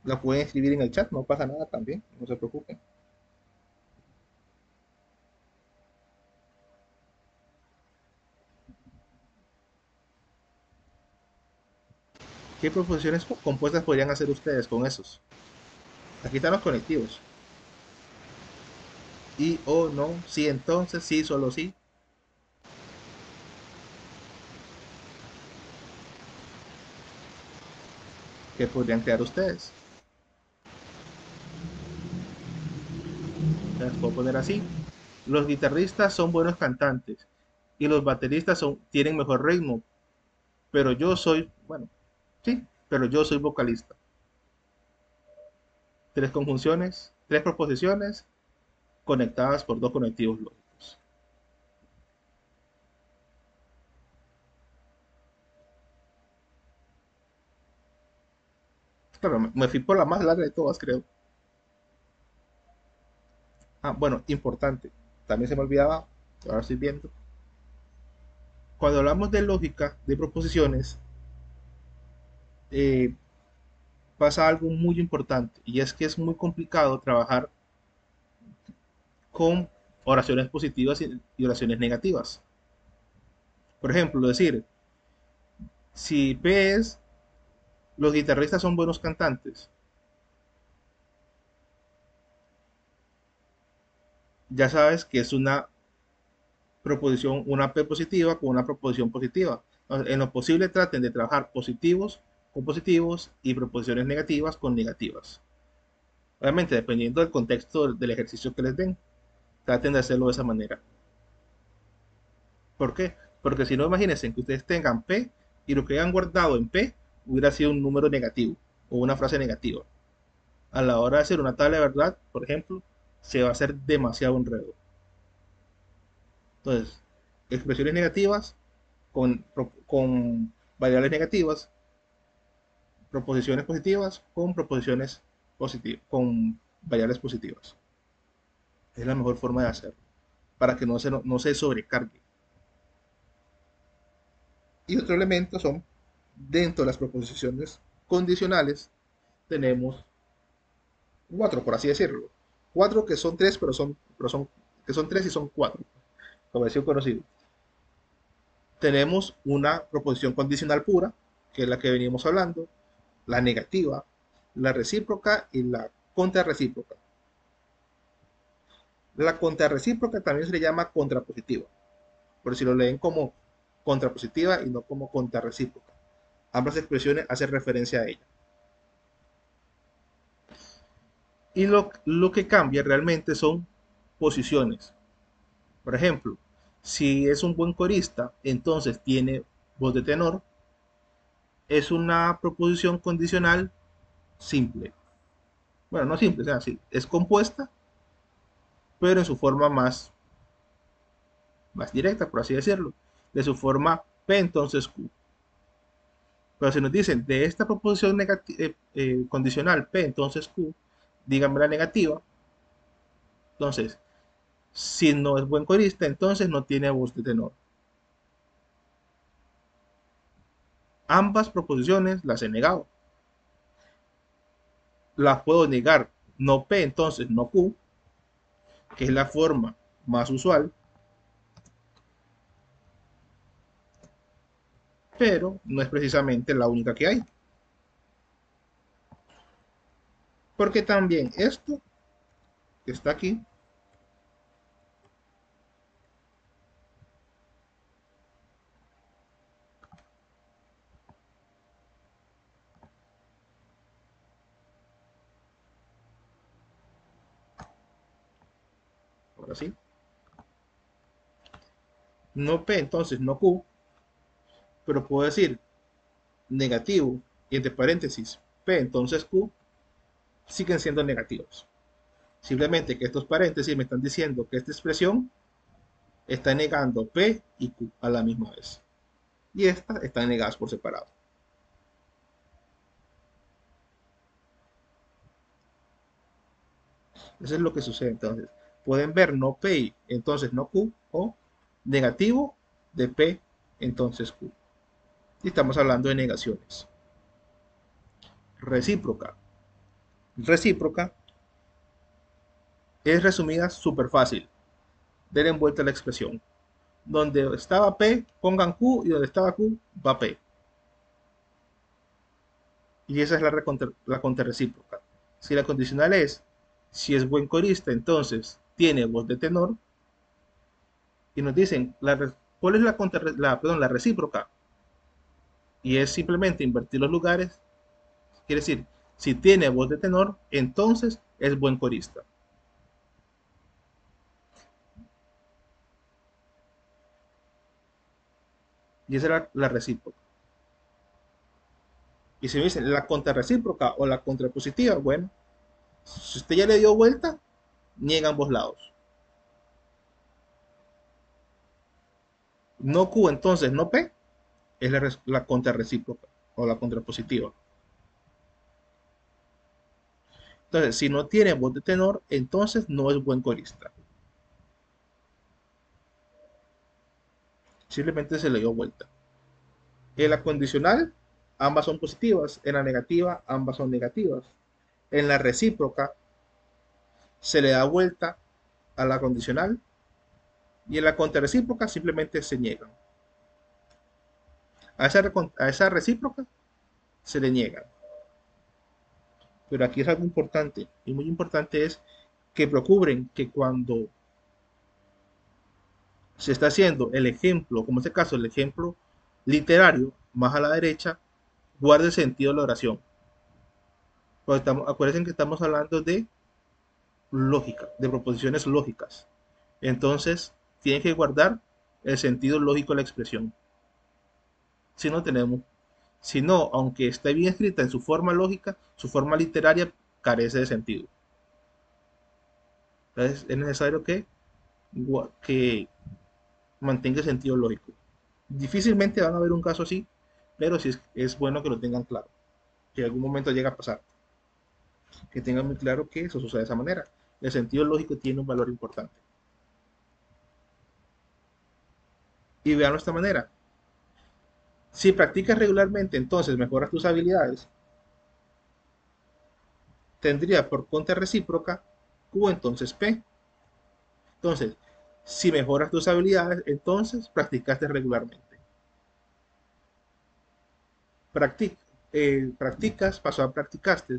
La pueden escribir en el chat. No pasa nada también. No se preocupen. ¿Qué proposiciones compuestas podrían hacer ustedes con esos? Aquí están los conectivos. Y o no, sí, entonces, sí, solo sí. ¿Qué podrían crear ustedes? Las puedo poner así. Los guitarristas son buenos cantantes y los bateristas tienen mejor ritmo, pero yo soy, bueno, sí, pero yo soy vocalista. Tres conjunciones, tres proposiciones conectadas por dos conectivos lógicos. Claro, me fui por la más larga de todas, creo. Ah, bueno, importante. También se me olvidaba, ahora estoy viendo. Cuando hablamos de lógica, de proposiciones, eh, pasa algo muy importante y es que es muy complicado trabajar con oraciones positivas y oraciones negativas. Por ejemplo, decir, si P es los guitarristas son buenos cantantes, ya sabes que es una proposición, una P positiva con una proposición positiva. En lo posible traten de trabajar positivos con positivos y proposiciones negativas con negativas. Obviamente, dependiendo del contexto del ejercicio que les den, traten de hacerlo de esa manera. ¿Por qué? Porque si no, imagínense que ustedes tengan P y lo que hayan guardado en P hubiera sido un número negativo. o una frase negativa. A la hora de hacer una tabla de verdad, por ejemplo, se va a hacer demasiado enredo. Entonces, expresiones negativas con variables negativas, proposiciones positivas con proposiciones positivas, con variables positivas. Es la mejor forma de hacerlo, para que no se sobrecargue. Y otro elemento son, dentro de las proposiciones condicionales, tenemos cuatro, por así decirlo. Cuatro que son tres, que son tres y son cuatro, como decía un conocido. Tenemos una proposición condicional pura, que es la que venimos hablando, la negativa, la recíproca y la contrarrecíproca. La contrarrecíproca también se le llama contrapositiva, por si lo leen como contrapositiva y no como contrarrecíproca. Ambas expresiones hacen referencia a ella. Y lo que cambia realmente son posiciones. Por ejemplo, si es un buen corista, entonces tiene voz de tenor, es una proposición condicional simple. Bueno, no simple, o sea, sí, es compuesta, pero en su forma más directa, por así decirlo, de su forma P entonces Q. Pero si nos dicen de esta proposición condicional P entonces Q, díganme la negativa. Entonces, si no es buen corista, entonces no tiene voz de tenor. Ambas proposiciones las he negado. Las puedo negar no P entonces no Q, que es la forma más usual, pero no es precisamente la única que hay. Porque también esto que está aquí ahora sí, no P entonces no Q, pero puedo decir negativo y entre paréntesis P entonces Q, siguen siendo negativos. Simplemente que estos paréntesis me están diciendo que esta expresión está negando P y Q a la misma vez. Y estas están negadas por separado. Eso es lo que sucede entonces. Pueden ver no P, entonces no Q, o negativo de P, entonces Q. Y estamos hablando de negaciones. Recíproca. Recíproca es resumida súper fácil. Den en vuelta la expresión. Donde estaba P, pongan Q, y donde estaba Q, va P. Y esa es la contrarrecíproca. Si la condicional es, si es buen corista, entonces tiene voz de tenor. Y nos dicen, ¿cuál es la recíproca? Y es simplemente invertir los lugares. Quiere decir, si tiene voz de tenor, entonces es buen corista. Y esa era la recíproca. Y si me dicen la contrarrecíproca o la contrapositiva, bueno, si usted ya le dio vuelta, niega ambos lados. No Q, entonces no P, es la contrarrecíproca o la contrapositiva. Entonces, si no tiene voz de tenor, entonces no es buen corista. Simplemente se le dio vuelta. En la condicional, ambas son positivas. En la negativa, ambas son negativas. En la recíproca, se le da vuelta a la condicional. Y en la contrarrecíproca, simplemente se niegan. A esa recíproca, se le niegan. Pero aquí es algo importante. Y muy importante es que procuren que cuando se está haciendo el ejemplo, como en este caso el ejemplo literario, más a la derecha, guarde el sentido de la oración. Pues acuérdense que estamos hablando de lógica, de proposiciones lógicas. Entonces, tienen que guardar el sentido lógico de la expresión. Si no tenemos, Si no, aunque esté bien escrita en su forma lógica, su forma literaria carece de sentido. Entonces es necesario que mantenga sentido lógico. Difícilmente van a ver un caso así, pero sí es bueno que lo tengan claro, que en algún momento llega a pasar, que tengan muy claro que eso sucede de esa manera. El sentido lógico tiene un valor importante. Y veanlo de esta manera. Si practicas regularmente, entonces mejoras tus habilidades. Tendría por contra recíproca Q entonces P. Entonces, si mejoras tus habilidades, entonces practicaste regularmente. Practic, practicas, pasó a practicaste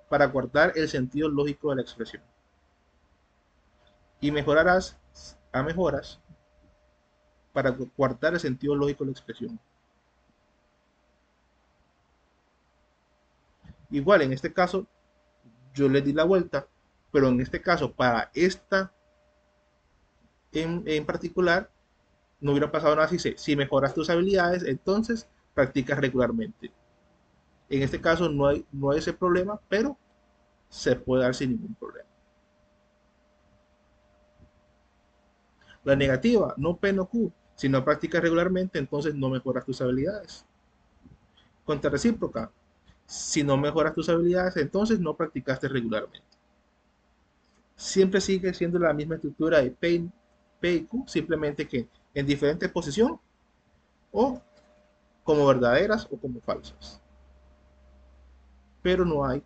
para guardar el sentido lógico de la expresión. Y mejorarás a mejoras para guardar el sentido lógico de la expresión. Igual, en este caso, yo le di la vuelta, pero en este caso, para esta en particular, no hubiera pasado nada si mejoras tus habilidades, entonces practicas regularmente. En este caso no hay ese problema, pero se puede dar sin ningún problema. La negativa, no P, no Q. Si no practicas regularmente, entonces no mejoras tus habilidades. Contra recíproca, si no mejoras tus habilidades, entonces no practicaste regularmente. Siempre sigue siendo la misma estructura de P y Q, simplemente que en diferente posición o como verdaderas o como falsas. Pero no hay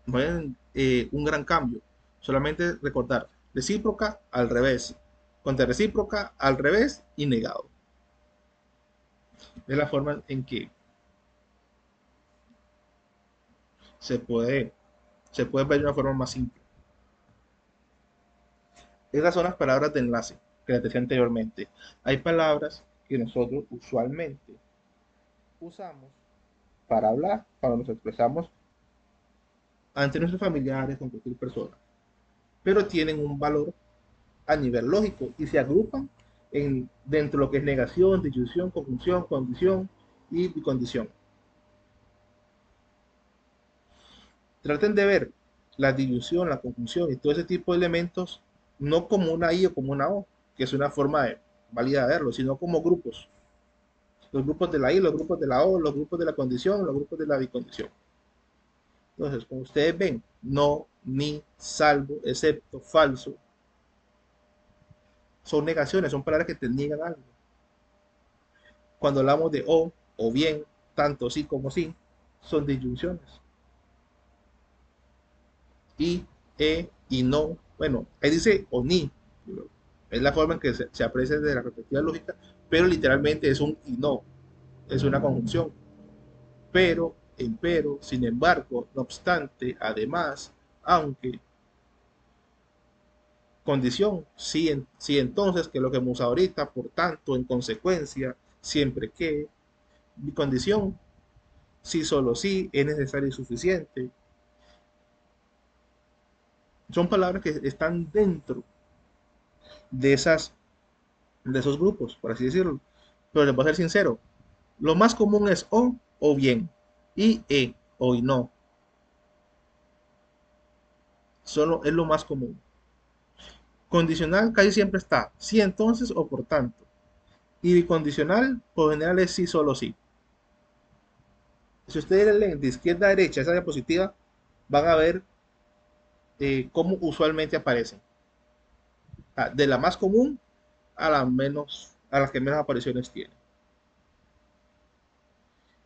un gran cambio. Solamente recordar recíproca al revés, contra recíproca al revés y negado. Es la forma en que se puede, se puede ver de una forma más simple. Esas son las palabras de enlace que les decía anteriormente. Hay palabras que nosotros usualmente usamos para hablar, cuando nos expresamos ante nuestros familiares, con cualquier persona, pero tienen un valor a nivel lógico y se agrupan dentro de lo que es negación, disyunción, conjunción, condición y bicondición. Traten de ver la disyunción, la conjunción y todo ese tipo de elementos no como una I o como una O, que es una forma válida de verlo, sino como grupos. Los grupos de la I, los grupos de la O, los grupos de la condición, los grupos de la bicondición. Entonces, como ustedes ven, no, ni, salvo, excepto, falso, son negaciones, son palabras que te niegan algo. Cuando hablamos de o bien, tanto sí como sí, son disyunciones. Y no, bueno, ahí dice o ni, es la forma en que se aprecia desde la perspectiva lógica, pero literalmente es un y no, es una conjunción. Pero, empero, sin embargo, no obstante, además, aunque, condición, si entonces, que es lo que hemos ahorita, por tanto, en consecuencia, siempre que, mi condición, si solo si, es necesario y suficiente. Son palabras que están dentro de de esos grupos, por así decirlo. Pero les voy a ser sincero, lo más común es o bien, y o y no. Solo es lo más común. Condicional casi siempre está sí entonces o por tanto. Y bicondicional por general es sí solo sí. Si ustedes leen de izquierda a derecha esa diapositiva, van a ver cómo usualmente aparecen. De la más común a las que menos apariciones tiene.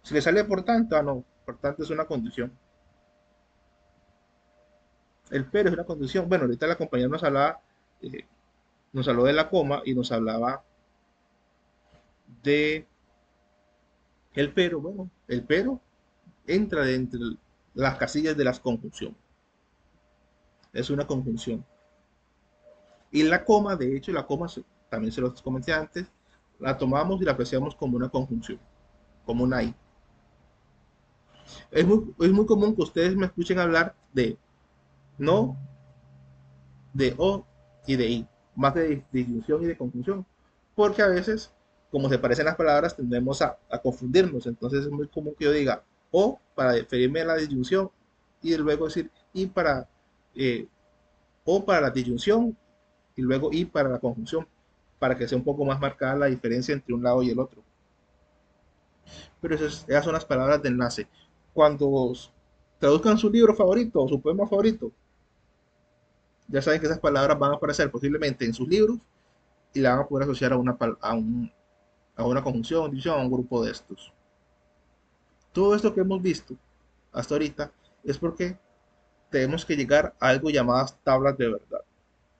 Si le sale por tanto, no, por tanto es una condición. El pero es una condición. Bueno, ahorita la compañera eh, nos habló de la coma y nos hablaba de el pero. Bueno, el pero entra dentro de las casillas de las conjunciones. Es una conjunción. Y la coma, de hecho, la coma, también se los comenté antes, la tomamos y la apreciamos como una conjunción, como una I. Es muy común que ustedes me escuchen hablar de no, de o y de i, más de disyunción y de conjunción, porque a veces como se parecen las palabras, tendemos a confundirnos. Entonces es muy común que yo diga o para referirme a la disyunción y luego decir y para eh, o para la disyunción y luego y para la conjunción, para que sea un poco más marcada la diferencia entre un lado y el otro. Pero esas son las palabras de enlace. Cuando traduzcan su libro favorito o su poema favorito, ya saben que esas palabras van a aparecer posiblemente en sus libros y la van a poder asociar a una conjunción, disyunción, a un grupo de estos. Todo esto que hemos visto hasta ahorita es porque tenemos que llegar a algo llamadas tablas de verdad.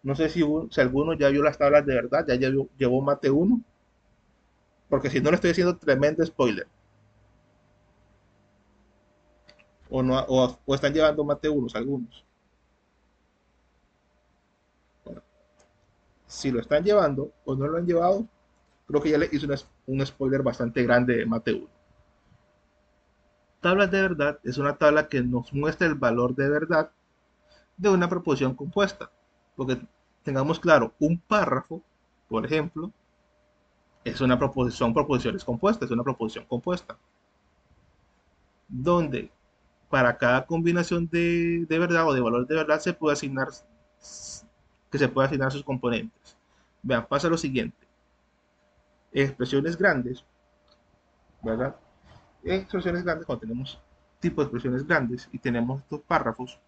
No sé si alguno ya vio las tablas de verdad, ya llevó mate uno, porque si no le estoy haciendo tremendo spoiler. O, no, o están llevando mate unos algunos. Bueno, si lo están llevando o no lo han llevado, creo que ya les hice un spoiler bastante grande de mate 1. Tablas de verdad es una tabla que nos muestra el valor de verdad de una proposición compuesta. Porque tengamos claro, un párrafo, por ejemplo, es una proposición, son proposiciones compuestas, es una proposición compuesta. Donde para cada combinación de verdad o de valor de verdad se puede asignar sus componentes. Vean, pasa lo siguiente. Expresiones grandes, ¿verdad? En expresiones grandes, cuando tenemos tipo de expresiones grandes y tenemos estos párrafos,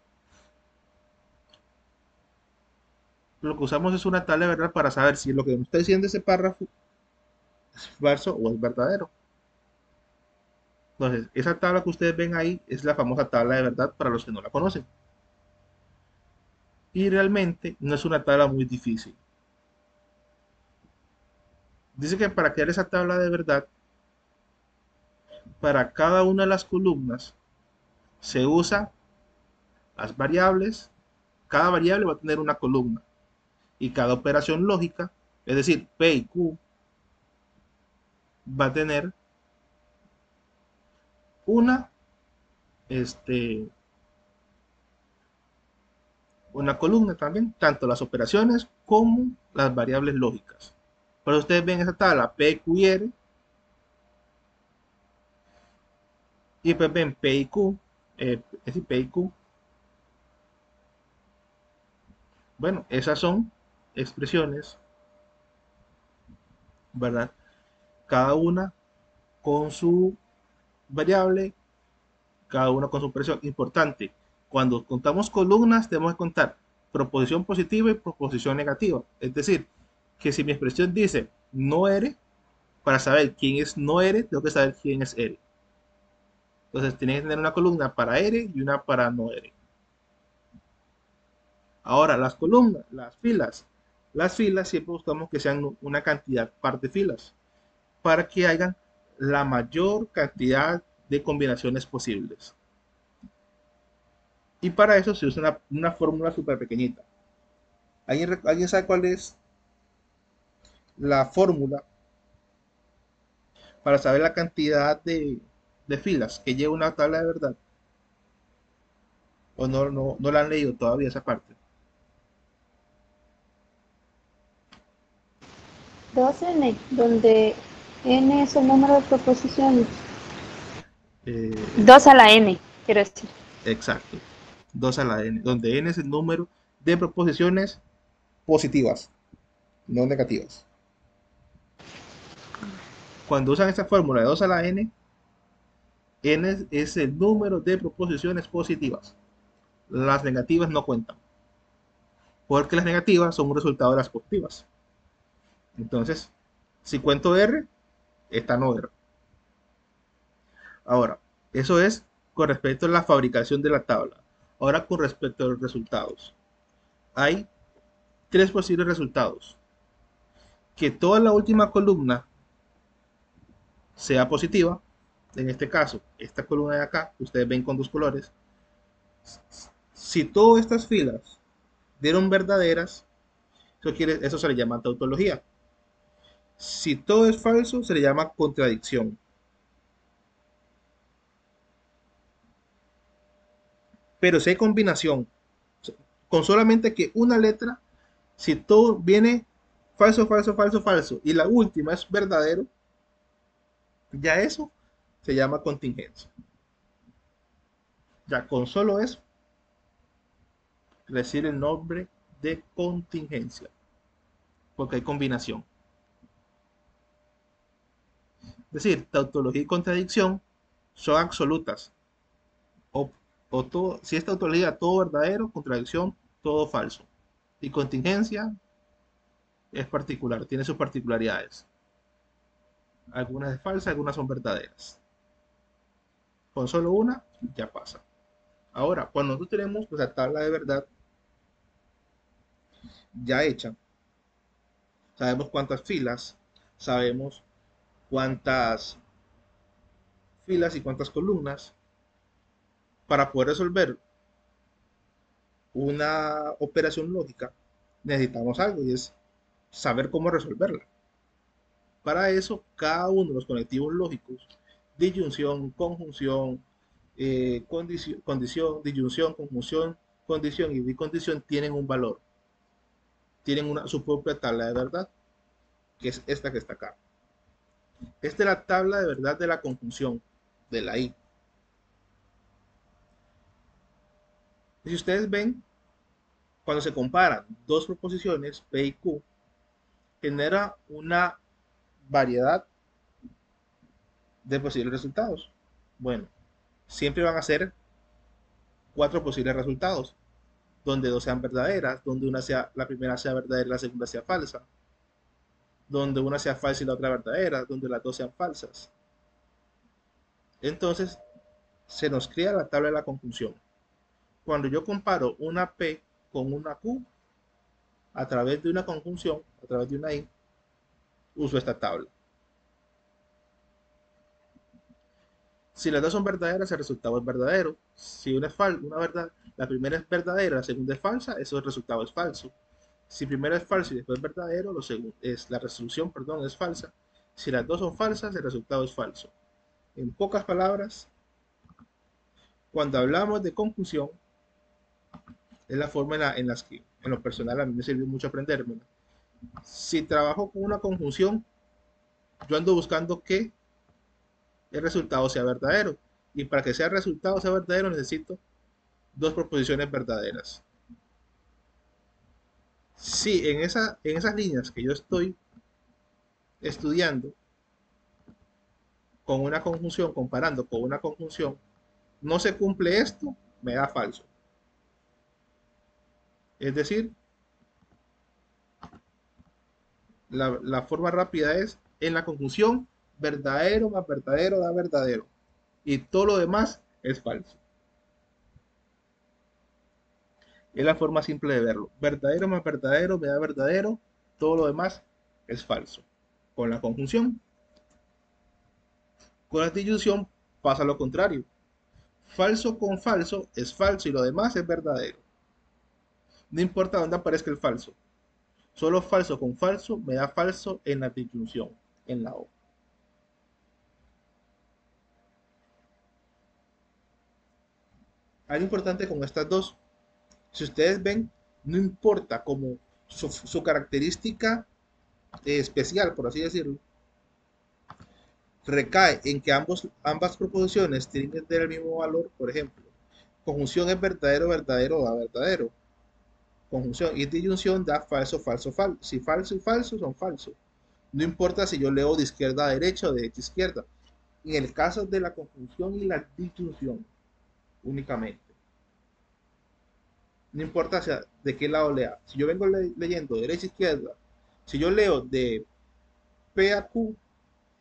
lo que usamos es una tabla de verdad para saber si lo que nos está diciendo ese párrafo es falso o es verdadero. Entonces, esa tabla que ustedes ven ahí es la famosa tabla de verdad para los que no la conocen. Y realmente no es una tabla muy difícil. Dice que para crear esa tabla de verdad, para cada una de las columnas se usa las variables. Cada variable va a tener una columna y cada operación lógica, es decir, P y Q, va a tener una, este, una columna también, tanto las operaciones como las variables lógicas. Por eso ustedes ven esa tabla P, Q y R, y después ven P y Q, es decir, P y Q. Bueno, esas son expresiones, ¿verdad? Cada una con su variable, cada una con su operación. Importante, cuando contamos columnas, tenemos que contar proposición positiva y proposición negativa. Es decir, que si mi expresión dice no eres, para saber quién es no eres, tengo que saber quién es eres. Entonces, tienes que tener una columna para eres y una para no eres. Ahora, las columnas, las filas siempre buscamos que sean una cantidad par de filas para que hagan la mayor cantidad de combinaciones posibles. Y para eso se usa una fórmula súper pequeñita. ¿Alguien sabe cuál es la fórmula para saber la cantidad de filas que lleva una tabla de verdad? ¿O no la han leído todavía esa parte? 2n, donde n es el número de proposiciones. Eh, 2 a la n, quiero decir. exacto. 2 a la n, donde n es el número de proposiciones positivas, no negativas. Cuando usan esta fórmula de 2 a la n, n es el número de proposiciones positivas. Las negativas no cuentan, porque las negativas son un resultado de las positivas. Entonces, si cuento R, esta no R. Ahora, eso es con respecto a la fabricación de la tabla. Ahora, con respecto a los resultados. Hay tres posibles resultados. Que toda la última columna sea positiva. En este caso, esta columna de acá, ustedes ven con dos colores. Si todas estas filas dieron verdaderas, eso se le llama tautología. Si todo es falso, se le llama contradicción. Pero si hay combinación, con solamente que una letra, si todo viene falso, falso, falso, falso, y la última es verdadero, Ya eso se llama contingencia. Ya con solo eso recibe el nombre de contingencia, porque hay combinación. Es decir, tautología y contradicción son absolutas. O, o todo, si es tautología, todo verdadero, contradicción, todo falso. Y contingencia es particular, tiene sus particularidades. Algunas es falsa, algunas son verdaderas. Con solo una, ya pasa. Ahora, cuando nosotros tenemos la tabla de verdad ya hecha, sabemos cuántas filas, sabemos cuántas filas y cuántas columnas. Para poder resolver una operación lógica, necesitamos algo y es saber cómo resolverla. Para eso, cada uno de los conectivos lógicos, disyunción, conjunción, condición, disyunción, conjunción, condición y bicondición, tienen un valor, tienen su propia tabla de verdad, que es esta que está acá. Esta es la tabla de verdad de la conjunción, de la I. Y si ustedes ven, cuando se comparan dos proposiciones, P y Q, genera una variedad de posibles resultados. Bueno, siempre van a ser cuatro posibles resultados, donde dos sean verdaderas, donde la primera sea verdadera y la segunda sea falsa, donde una sea falsa y la otra verdadera, donde las dos sean falsas. Entonces, se nos crea la tabla de la conjunción. Cuando yo comparo una P con una Q, a través de una conjunción, a través de una I, uso esta tabla. Si las dos son verdaderas, el resultado es verdadero. Si una es una verdad, la primera es verdadera, la segunda es falsa, eso el resultado es falso. Si primero es falso y después verdadero, la resolución, perdón, es falsa. Si las dos son falsas, el resultado es falso. En pocas palabras, cuando hablamos de conjunción, es la forma en las que en lo personal a mí me sirvió mucho aprenderme. Si trabajo con una conjunción, yo ando buscando que el resultado sea verdadero. Y para que sea el resultado sea verdadero, necesito dos proposiciones verdaderas. Si en esas líneas que yo estoy estudiando, con una conjunción, comparando con una conjunción, no se cumple esto, me da falso. Es decir, la forma rápida es en la conjunción, verdadero más verdadero da verdadero. Y todo lo demás es falso. Es la forma simple de verlo. Verdadero más verdadero me da verdadero, todo lo demás es falso. Con la conjunción, con la disyunción pasa lo contrario. Falso con falso es falso y lo demás es verdadero. No importa dónde aparezca el falso. Solo falso con falso me da falso en la disyunción, en la O. Algo importante con estas dos, si ustedes ven, no importa como su característica especial, por así decirlo, recae en que ambas proposiciones tienen que tener el mismo valor. Por ejemplo, conjunción es verdadero, verdadero da verdadero. Conjunción y disyunción da falso, falso, falso. Si falso y falso son falsos. No importa si yo leo de izquierda a derecha o de derecha a izquierda. En el caso de la conjunción y la disyunción, únicamente. No importa de qué lado lea. Si yo vengo leyendo de derecha a izquierda, si yo leo de P a Q,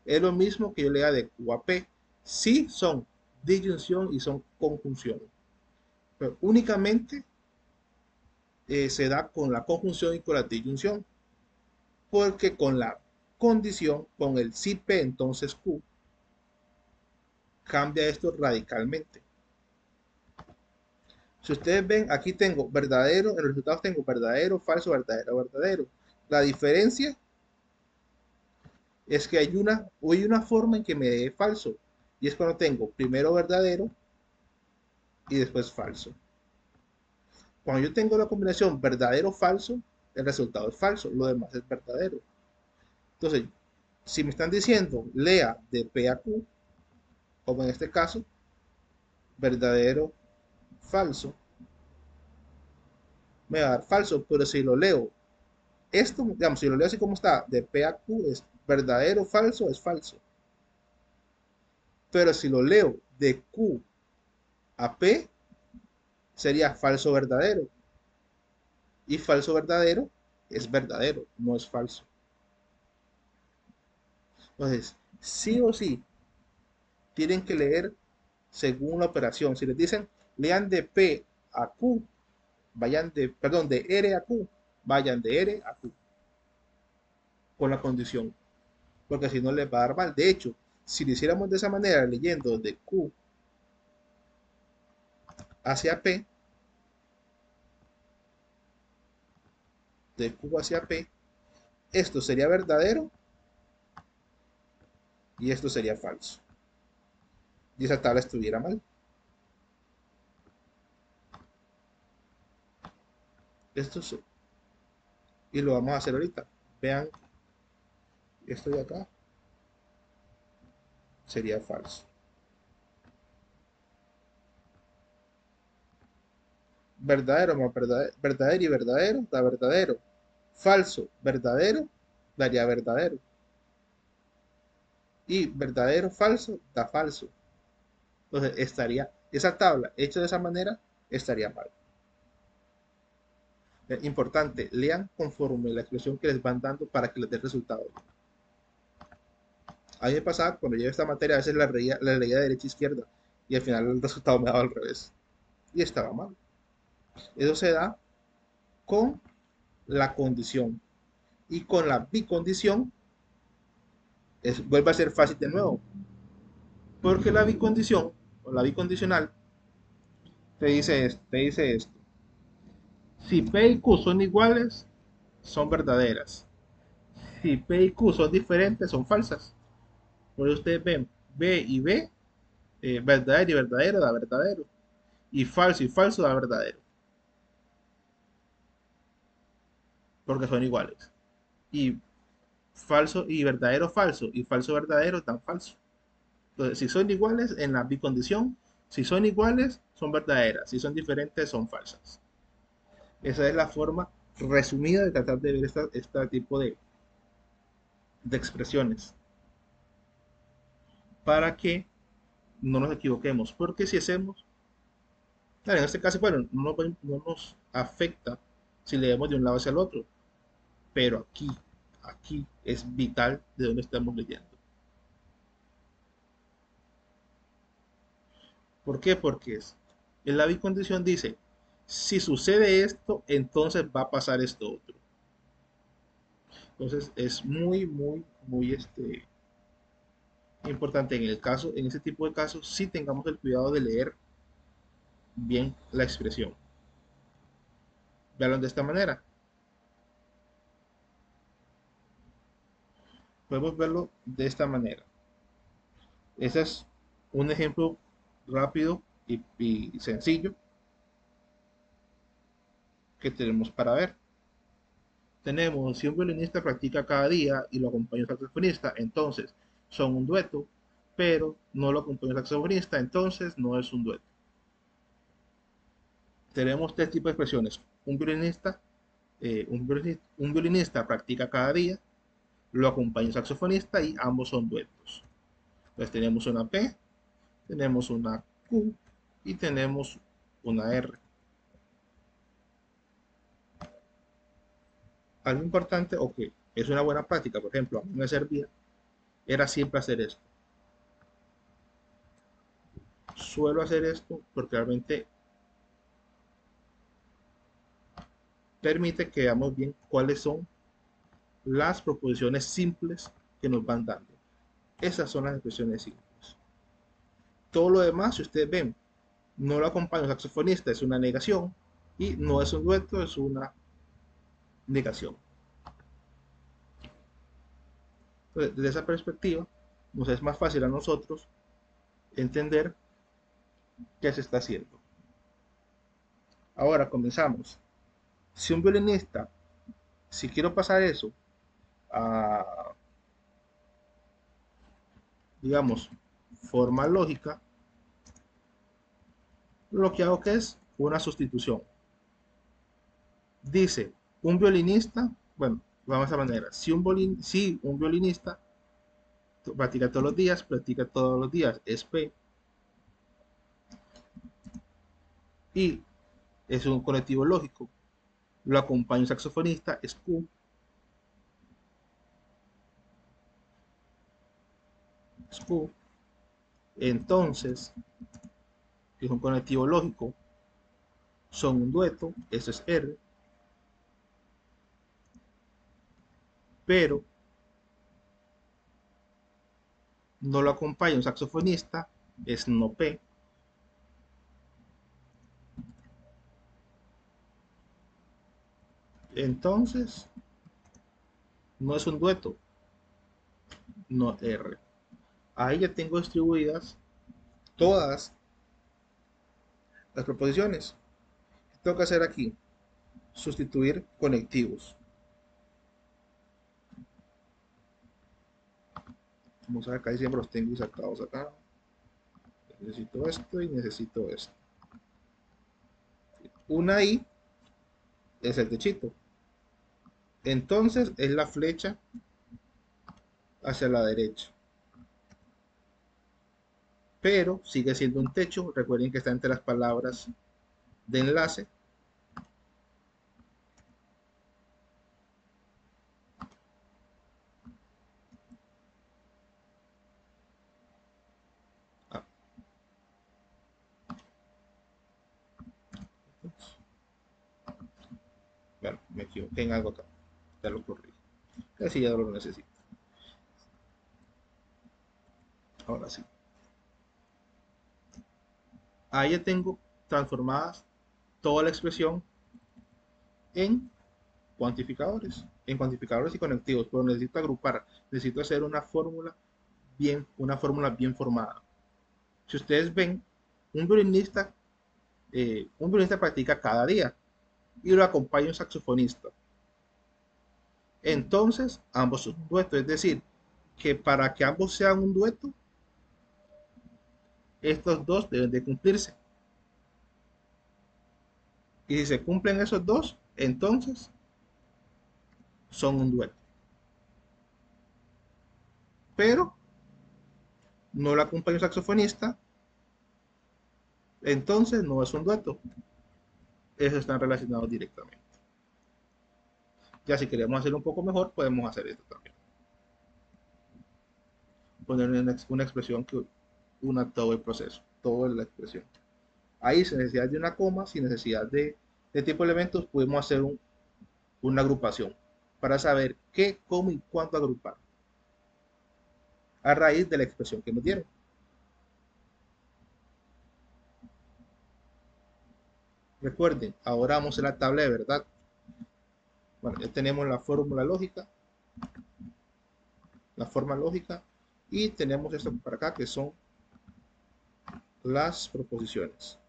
es lo mismo que yo lea de Q a P. Sí son disyunción y son conjunción. Pero únicamente se da con la conjunción y con la disyunción. Porque con la condición, con el si P entonces Q, cambia esto radicalmente. Si ustedes ven, aquí tengo verdadero, en los resultados tengo verdadero, falso, verdadero, verdadero. La diferencia es que hay una forma en que me dé falso. Y es cuando tengo primero verdadero y después falso. Cuando yo tengo la combinación verdadero-falso, el resultado es falso, lo demás es verdadero. Entonces, Si me están diciendo lea de P a Q, como en este caso, verdadero, falso, me va a dar falso, pero si lo leo, esto, digamos, si lo leo así como está, de P a Q es verdadero, falso, es falso. Pero si lo leo de Q a P, sería falso verdadero. Y falso verdadero es verdadero, no es falso. Entonces, sí o sí, tienen que leer según la operación. Si les dicen, lean de P a Q, vayan de, perdón, de R a Q, vayan de R a Q, con la condición, porque si no les va a dar mal. De hecho, si lo hiciéramos de esa manera, leyendo de Q hacia P, de Q hacia P, esto sería verdadero y esto sería falso. Y esa tabla estuviera mal. Esto es, y lo vamos a hacer ahorita. Vean, esto de acá sería falso. Verdadero más verdadero, verdadero y verdadero da verdadero. Falso, verdadero daría verdadero. Y verdadero, falso da falso. Entonces estaría, esa tabla hecha de esa manera estaría mal. Importante, lean conforme la expresión que les van dando para que les dé el resultado. A mí me pasaba cuando llevé esta materia, a veces la leía de derecha a izquierda y al final el resultado me daba al revés. Y estaba mal. Eso se da con la condición. Y con la bicondición vuelve a ser fácil de nuevo. Porque la bicondición o la bicondicional te dice esto. Si P y Q son iguales, son verdaderas. Si P y Q son diferentes, son falsas. Por eso ustedes ven B y B, verdadero y verdadero da verdadero. Y falso da verdadero. Porque son iguales. Y falso y verdadero falso y falso verdadero dan falso. Entonces, si son iguales en la bicondición, si son iguales, son verdaderas. Si son diferentes, son falsas. Esa es la forma resumida de tratar de ver este tipo de expresiones para que no nos equivoquemos. Porque si hacemos, claro, en este caso, bueno, no nos afecta si leemos de un lado hacia el otro, pero aquí es vital de dónde estamos leyendo. ¿Por qué? Porque en la bicondición dice, si sucede esto, entonces va a pasar esto otro. Entonces es muy importante en ese tipo de casos, si tengamos el cuidado de leer bien la expresión. Veanlo de esta manera. Podemos verlo de esta manera. Ese es un ejemplo rápido y sencillo que tenemos para ver. Tenemos, si un violinista practica cada día y lo acompaña un saxofonista, entonces son un dueto, pero no lo acompaña un saxofonista, entonces no es un dueto. Tenemos tres tipos de expresiones. Un violinista practica cada día, lo acompaña un saxofonista y ambos son duetos. Entonces tenemos una P, tenemos una Q y tenemos una R. Algo importante o que es una buena práctica, por ejemplo, a mí me servía, era siempre hacer esto. Suelo hacer esto porque realmente permite que veamos bien cuáles son las proposiciones simples que nos van dando. Esas son las expresiones simples. Todo lo demás, si ustedes ven, no lo acompaña un saxofonista, es una negación, y no es un dueto, es una negación. Entonces, desde esa perspectiva, nos es más fácil a nosotros entender qué se está haciendo. Ahora comenzamos. Si un violinista, si quiero pasar eso a digamos, forma lógica, lo que hago que es una sustitución. Dice, un violinista, bueno, vamos a esa manera, si un violinista practica todos los días, es P, y es un conectivo lógico, lo acompaña un saxofonista, es Q, es Q. Entonces, es un conectivo lógico, son un dueto, eso es R, pero no lo acompaña un saxofonista, es no P. Entonces, no es un dueto, no R. Ahí ya tengo distribuidas todas las proposiciones. ¿Qué tengo que hacer aquí? Sustituir conectivos. Vamos a ver, acá siempre los tengo sacados acá. Necesito esto y necesito esto. Una I es el techito. Entonces es la flecha hacia la derecha. Pero sigue siendo un techo. Recuerden que está entre las palabras de enlace. Ah, bueno, me equivoqué en algo acá. Ya lo corrijo. Así ya no lo necesito. Ahora sí. Ahí ya tengo transformadas toda la expresión en cuantificadores y conectivos, pero necesito agrupar, necesito hacer una fórmula bien formada. Si ustedes ven, un violinista, un violinista practica cada día y lo acompaña un saxofonista. Entonces, ambos son un dueto, es decir, que para que ambos sean un dueto, estos dos deben de cumplirse. Y si se cumplen esos dos, entonces son un dueto. Pero no lo acompaña un saxofonista, entonces no es un dueto. Esos están relacionados directamente. Ya si queremos hacerlo un poco mejor, podemos hacer esto también. Poner una expresión que una todo el proceso, toda la expresión. Ahí, sin necesidad de una coma, sin necesidad de tipo de elementos, podemos hacer una agrupación para saber qué, cómo y cuánto agrupar a raíz de la expresión que nos dieron. Recuerden, ahora vamos a la tabla de verdad. Bueno, ya tenemos la fórmula lógica, la forma lógica, y tenemos esto para acá que son las proposiciones.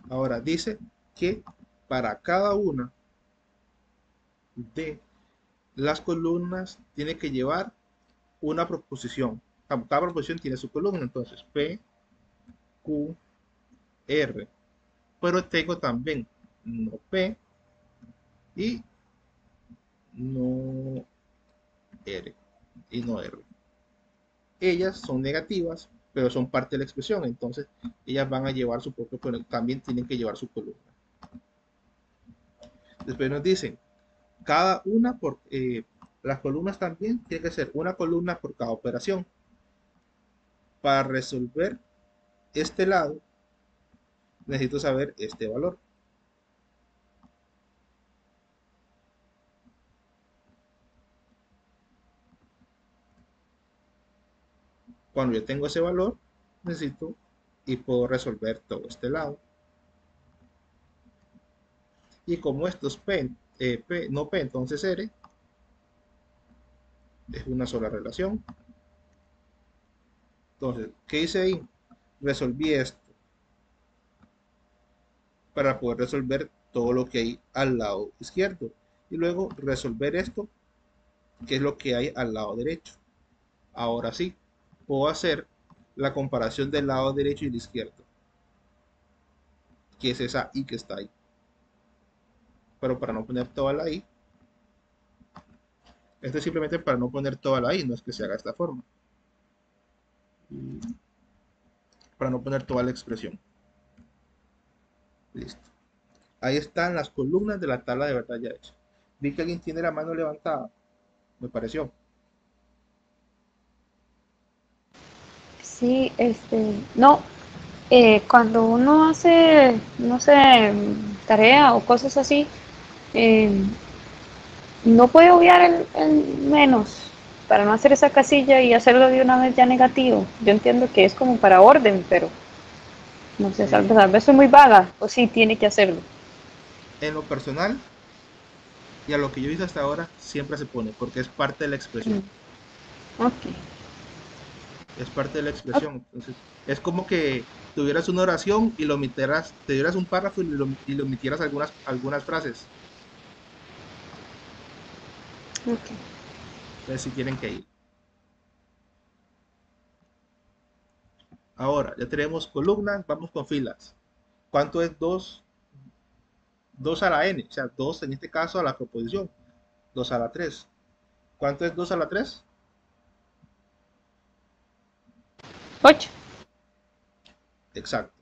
Ahora dice que para cada una de las columnas tiene que llevar una proposición. Cada proposición tiene su columna, entonces P, Q, R. Pero tengo también no P y no R. Y no R. Ellas son negativas, pero son parte de la expresión, entonces ellas van a llevar su propio, también tienen que llevar su columna. Después nos dicen, cada una por las columnas también tiene que ser una columna por cada operación. Para resolver este lado, necesito saber este valor. Cuando yo tengo ese valor, necesito y puedo resolver todo este lado. Y como esto es P, no P, entonces R, es una sola relación. Entonces, ¿qué hice ahí? Resolví esto para poder resolver todo lo que hay al lado izquierdo. Y luego resolver esto qué es lo que hay al lado derecho. Ahora sí, puedo hacer la comparación del lado derecho y el izquierdo, que es esa i que está ahí. Pero para no poner toda la i, esto es simplemente para no poner toda la i, no es que se haga de esta forma. Para no poner toda la expresión. Listo. Ahí están las columnas de la tabla de verdad ya hecha. Vi que alguien tiene la mano levantada, me pareció. Sí, no, cuando uno hace, no sé, tarea o cosas así, eh, no puede obviar el menos para no hacer esa casilla y hacerlo de una vez ya negativo. Yo entiendo que es como para orden, pero no sé, Eh, tal vez soy muy vaga, o sí tiene que hacerlo. en lo personal, y a lo que yo hice hasta ahora, siempre se pone, porque es parte de la expresión. Mm, ok, Es parte de la ok, expresión. Entonces, es como que tuvieras una oración y lo omitieras, te dieras un párrafo y lo omitieras algunas frases. ok. Entonces, si tienen que ir. Ahora, ya tenemos columnas, vamos con filas. ¿Cuánto es 2 a la n? O sea, 2 en este caso a la proposición. 2 a la 3. ¿Cuánto es 2 a la 3? 8. Exacto,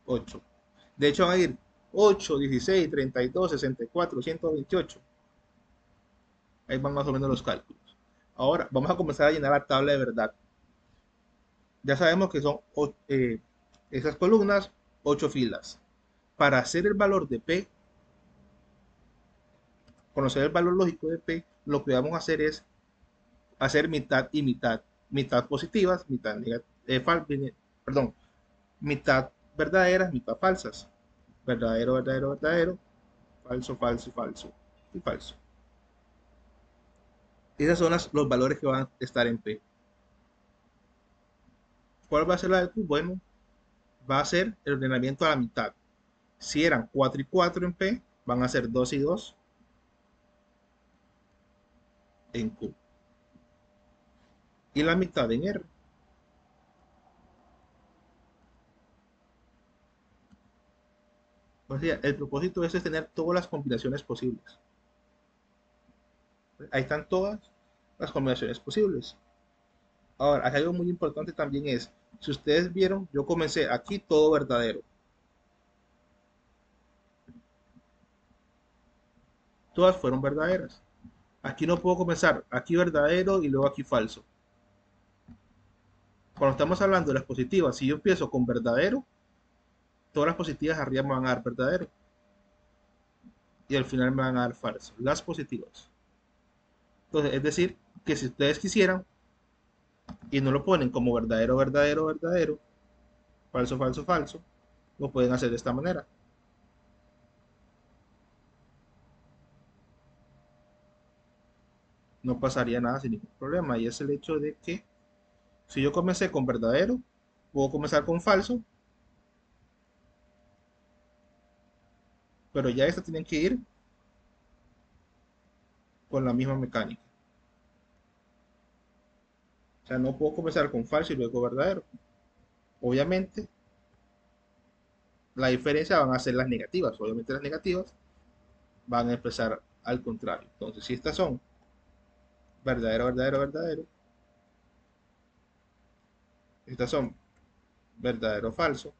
8. De hecho, van a ir 8, 16, 32, 64, 128. Ahí van más o menos los cálculos. Ahora, vamos a comenzar a llenar la tabla de verdad. Ya sabemos que son esas columnas, 8 filas. Para hacer el valor de P, conocer el valor lógico de P, lo que vamos a hacer es hacer mitad y mitad. Mitad positivas, mitad perdón, mitad verdaderas, mitad falsas. Verdadero, verdadero, verdadero, falso, falso, falso y falso. Esas son los valores que van a estar en P. ¿Cuál va a ser la de Q? Bueno, va a ser el ordenamiento a la mitad. Si eran 4 y 4 en P, van a ser 2 y 2 en Q. Y la mitad en R. O sea, el propósito de eso es tener todas las combinaciones posibles. Ahí están todas las combinaciones posibles. Ahora, algo muy importante también es, si ustedes vieron, yo comencé aquí todo verdadero. Todas fueron verdaderas. Aquí no puedo comenzar aquí verdadero y luego aquí falso. Cuando estamos hablando de las positivas, si yo empiezo con verdadero, todas las positivas arriba me van a dar verdadero. Y al final me van a dar falso. Las positivas. Entonces, es decir, que si ustedes quisieran y no lo ponen como verdadero, verdadero, verdadero, falso, falso, falso, lo pueden hacer de esta manera. No pasaría nada sin ningún problema. Y es el hecho de que si yo comencé con verdadero, puedo comenzar con falso, pero ya estas tienen que ir con la misma mecánica. O sea, no puedo comenzar con falso y luego verdadero. Obviamente, la diferencia van a ser las negativas. Obviamente las negativas van a empezar al contrario. Entonces, si estas son verdadero, verdadero, verdadero, estas son verdadero, falso,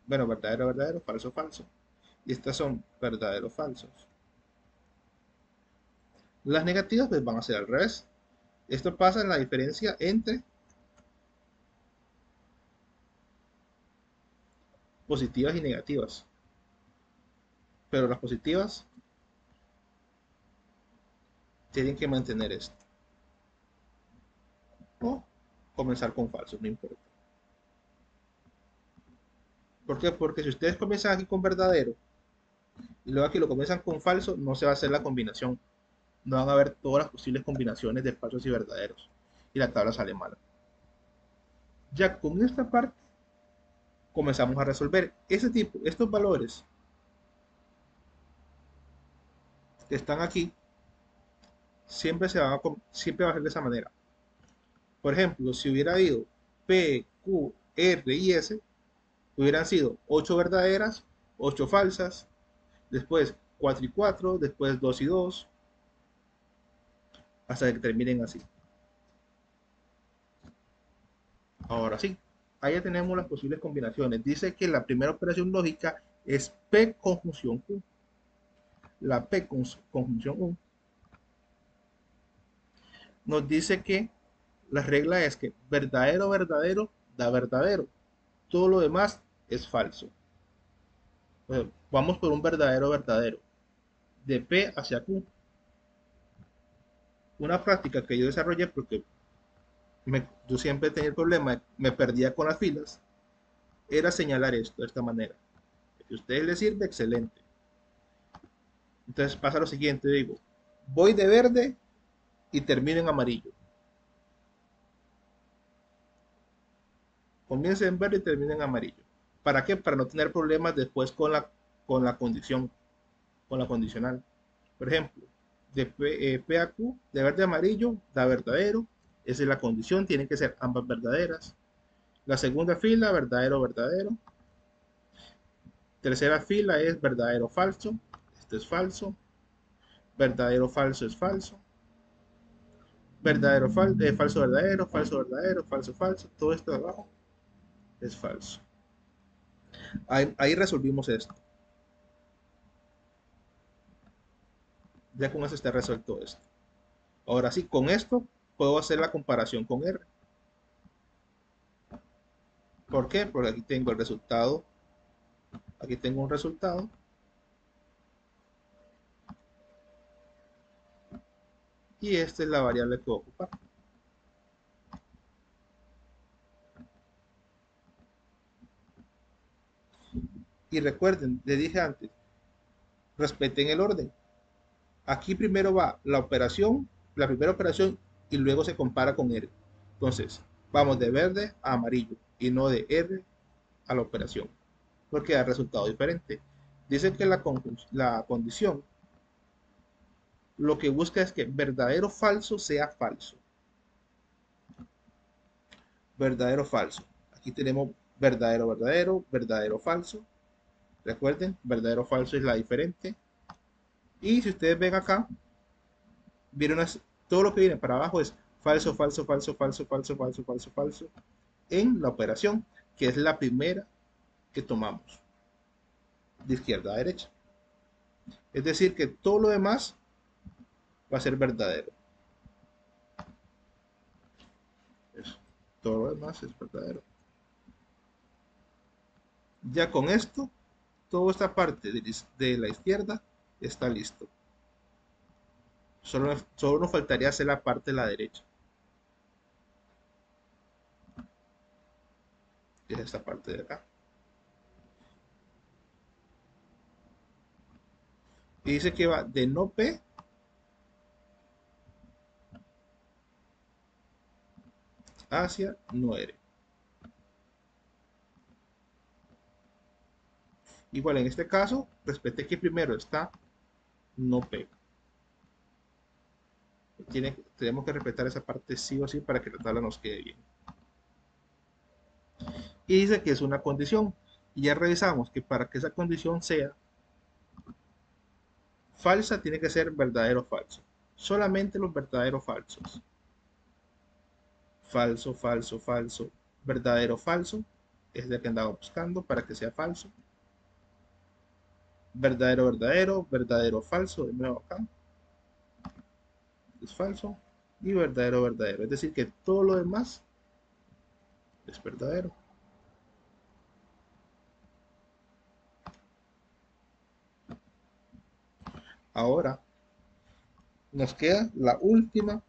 bueno, verdadero, verdadero, falso, falso, y estas son verdaderos, falsos. Las negativas pues van a ser al revés. Esto pasa en la diferencia entre positivas y negativas. Pero las positivas tienen que mantener esto. O comenzar con falsos, no importa. ¿Por qué? Porque si ustedes comienzan aquí con verdadero y luego aquí lo comienzan con falso, no se va a hacer la combinación. No van a ver todas las posibles combinaciones de falsos y verdaderos. Y la tabla sale mala. Ya con esta parte comenzamos a resolver estos valores que están aquí, siempre va a ser de esa manera. Por ejemplo, si hubiera ido P, Q, R y S, hubieran sido 8 verdaderas, 8 falsas, después 4 y 4, después 2 y 2, hasta que terminen así. Ahora sí, ahí ya tenemos las posibles combinaciones. Dice que la primera operación lógica es P conjunción Q. La P conjunción U nos dice que la regla es que verdadero, verdadero, da verdadero. Todo lo demás es falso. Entonces, vamos por un verdadero, verdadero. De P hacia Q. Una práctica que yo desarrollé porque yo siempre tenía el problema, me perdía con las filas, era señalar esto de esta manera. Si a ustedes les sirve, excelente. Entonces pasa lo siguiente, digo, voy de verde y termino en amarillo. Comienza en verde y termina en amarillo. ¿Para qué? Para no tener problemas después con la condición, con la condicional. Por ejemplo, de P a Q, de verde a amarillo, da verdadero. Esa es la condición, tienen que ser ambas verdaderas. La segunda fila, verdadero, verdadero. Tercera fila es verdadero, falso. Esto es falso. Verdadero, falso es falso. Verdadero, falso, verdadero, falso, verdadero, falso, falso. Todo esto de abajo es falso. Ahí resolvimos esto. Ya con eso está resuelto esto. Ahora sí, con esto puedo hacer la comparación con R. ¿Por qué? Porque aquí tengo el resultado. Aquí tengo un resultado. Y esta es la variable que voy a ocupar. Y recuerden, les dije antes, respeten el orden. Aquí primero va la operación, la primera operación, y luego se compara con R. Entonces, vamos de verde a amarillo y no de R a la operación, porque da resultado diferente. Dice que la condición lo que busca es que verdadero falso sea falso. Verdadero falso. Aquí tenemos verdadero verdadero, verdadero falso. Recuerden, verdadero falso es la diferente. Y si ustedes ven acá, vieron todo lo que viene para abajo es falso, falso, falso, falso, falso, falso, falso, falso en la operación, que es la primera que tomamos de izquierda a derecha. Es decir, que todo lo demás va a ser verdadero. Eso. Todo lo demás es verdadero. Ya con esto, toda esta parte de la izquierda está listo. Solo nos faltaría hacer la parte de la derecha. Que es esta parte de acá. Y dice que va de no P hacia no R. Igual en este caso, respete que primero está no P. Tenemos que respetar esa parte sí o sí para que la tabla nos quede bien. Y dice que es una condición. Y ya revisamos que para que esa condición sea falsa, tiene que ser verdadero o falso. Solamente los verdaderos falsos. Falso, falso, falso. Verdadero, falso. Es el que andaba buscando para que sea falso. Verdadero, verdadero. Verdadero, falso. De nuevo acá. Es falso. Y verdadero, verdadero. Es decir, que todo lo demás es verdadero. Ahora nos queda la última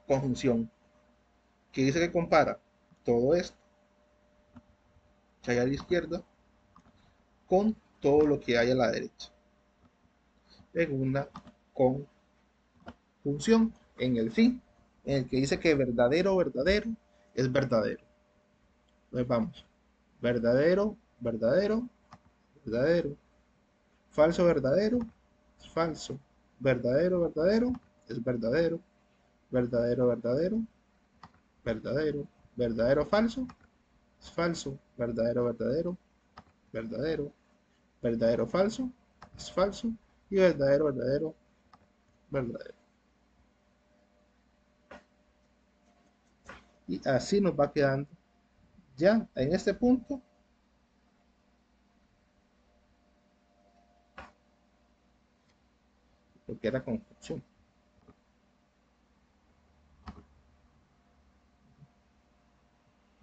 conjunción que dice que compara todo esto que hay a la izquierda con todo lo que hay a la derecha en una conjunción en el fin, en el que dice que verdadero, verdadero es verdadero. Entonces vamos, verdadero, verdadero, verdadero, falso, verdadero, es falso, verdadero, verdadero, es verdadero, verdadero, verdadero, verdadero, verdadero, falso, es falso, verdadero, verdadero, verdadero, verdadero, falso, es falso, y verdadero, verdadero, verdadero. Y así nos va quedando. Ya en este punto, porque era conjunción.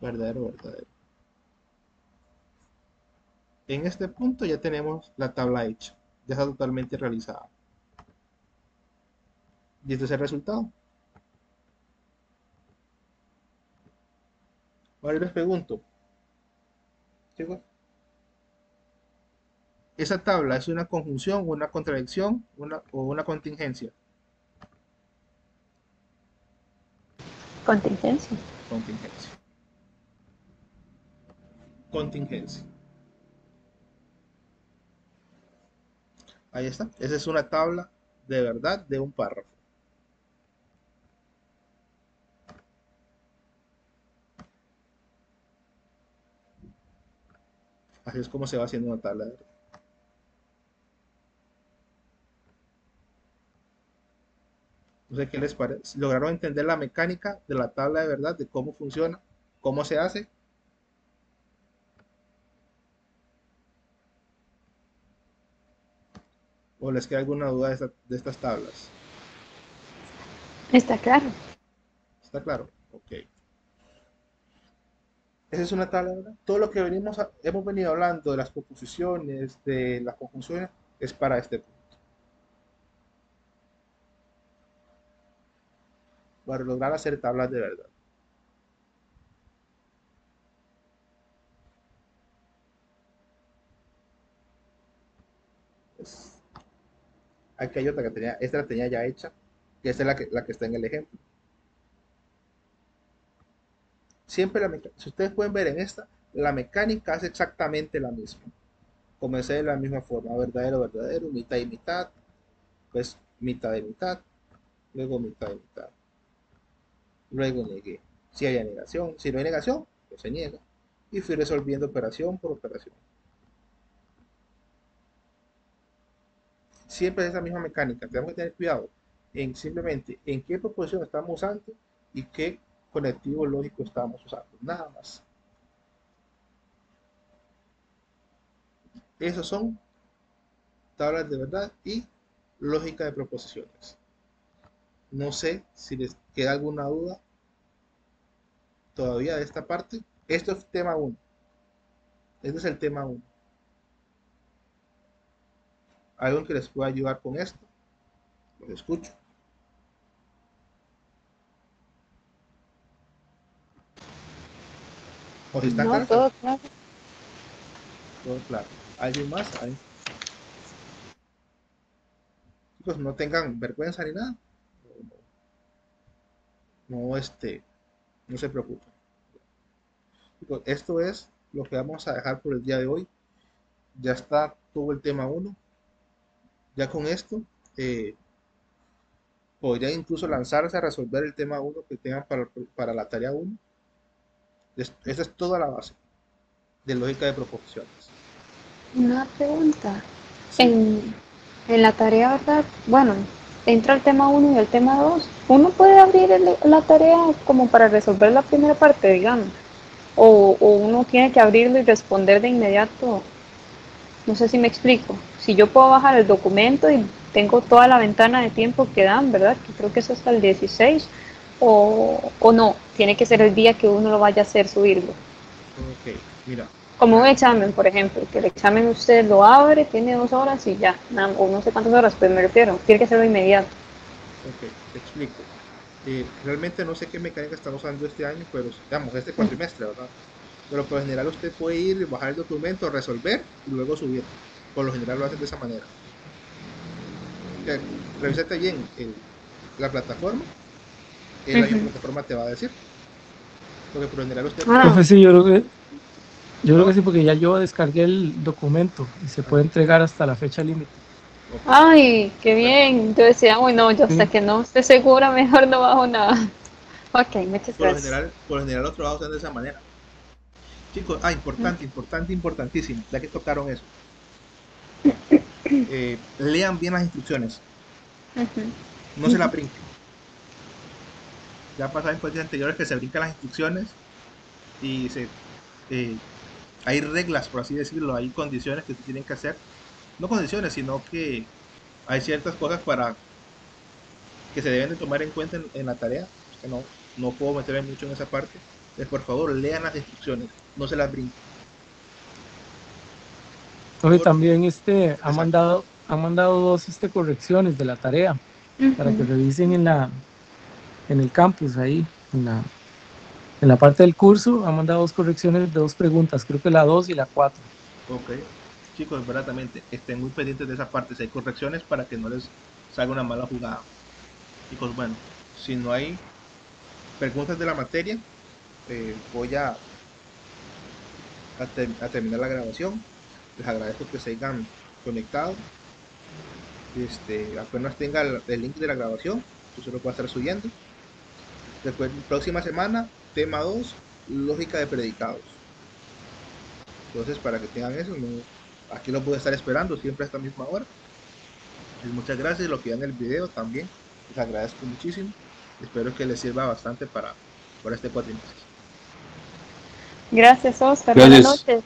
Verdadero, verdadero. En este punto ya tenemos la tabla hecha, ya está totalmente realizada. Y este es el resultado. Ahora les pregunto, chicos, ¿esa tabla es una conjunción, una contradicción, o una contingencia? Contingencia. Contingencia. Contingencia. Ahí está. Esa es una tabla de verdad de un párrafo. Así es como se va haciendo una tabla de verdad. No sé qué les parece. ¿Lograron entender la mecánica de la tabla de verdad, de cómo funciona, cómo se hace? ¿O les queda alguna duda de estas tablas? Está claro. ¿Está claro? Ok. Esa es una tabla, ¿verdad? Todo lo que hemos venido hablando de las proposiciones, de las conjunciones, es para este punto. Para lograr hacer tablas de verdad. Pues, aquí hay otra que tenía, esta la tenía ya hecha, y esta es la que está en el ejemplo. Siempre si ustedes pueden ver en esta, la mecánica es exactamente la misma. Comencé de la misma forma, verdadero, verdadero, mitad y mitad, pues mitad y mitad, luego mitad y mitad, luego negué. Si hay negación, si no hay negación, pues se niega. Y fui resolviendo operación por operación. Siempre es esa misma mecánica. Tenemos que tener cuidado en simplemente en qué proposición estamos usando y qué conectivo lógico estamos usando. Nada más. Esos son tablas de verdad y lógica de proposiciones. No sé si les queda alguna duda todavía de esta parte. Esto es tema 1. Este es el tema 1. ¿Algo que les pueda ayudar con esto? Los escucho. ¿O si están No, claros? todo claro. Todo claro. ¿Alguien más? Chicos, no tengan vergüenza ni nada. No, no se preocupen. Chicos, esto es lo que vamos a dejar por el día de hoy. Ya está todo el tema 1. Ya con esto podrían incluso lanzarse a resolver el tema 1 que tengan para la tarea 1. Esa es toda la base de lógica de proposiciones. Una pregunta. Sí, En, en la tarea, ¿verdad? Bueno, entra el tema uno y el tema 2. ¿Uno puede abrir la tarea como para resolver la primera parte, digamos? O uno tiene que abrirlo y responder de inmediato. No sé si me explico. Si yo puedo bajar el documento y tengo toda la ventana de tiempo que dan, ¿verdad? Que creo que es hasta el 16. O no, tiene que ser el día que uno lo vaya a hacer, subirlo. ok, mira, Como un examen, por ejemplo, que el examen usted lo abre, tiene 2 horas y ya, o no sé cuántas horas, pues me refiero, tiene que serlo inmediato. ok, te explico. Realmente no sé qué mecánica están usando este año, pero digamos, este cuatrimestre, ¿verdad? Pero por lo general usted puede ir, bajar el documento, resolver y luego subirlo. Por lo general lo hacen de esa manera. Que revísate bien la plataforma, la misma plataforma te va a decir. Porque por lo general usted puede... Profe, sí, yo creo que No, sí, porque ya yo descargué el documento y se puede ajá, entregar hasta la fecha límite. Ok. Ay, qué Bueno, bien. Yo decía, uy, no, yo hasta Sí. que no esté segura, mejor no bajo nada. Ok, muchas gracias. por lo general los trabajos son de esa manera. Chicos, importante, importante, importantísimo, ya que tocaron eso. Lean bien las instrucciones, Ujú. no se las brinquen. Ya ha pasado en cuentas anteriores que se brincan las instrucciones y eh, hay reglas, por así decirlo, hay condiciones que se tienen que hacer. No condiciones, sino que hay ciertas cosas para que se deben de tomar en cuenta en la tarea. Que no puedo meterme mucho en esa parte. Entonces, por favor, lean las instrucciones, no se las brinquen. Hoy Porque, también exacto, han mandado dos correcciones de la tarea para que Ujú. revisen en el campus ahí, en la parte del curso, han mandado dos correcciones de dos preguntas, creo que la 2 y la 4. ok. Chicos, verdaderamente, estén muy pendientes de esa parte. Si hay correcciones para que no les salga una mala jugada. Chicos, bueno, si no hay preguntas de la materia, voy a terminar la grabación. Les agradezco que se hayan conectado. Apenas tenga el link de la grabación, yo se lo voy a estar subiendo. Recuerden, próxima semana, tema 2, lógica de predicados. Entonces, para que tengan eso, aquí lo voy a estar esperando siempre a esta misma hora. Muchas gracias. Lo que vean el video también, les agradezco muchísimo. Espero que les sirva bastante para este cuatrimestre. Gracias, Oscar. Buenas Gracias. noches.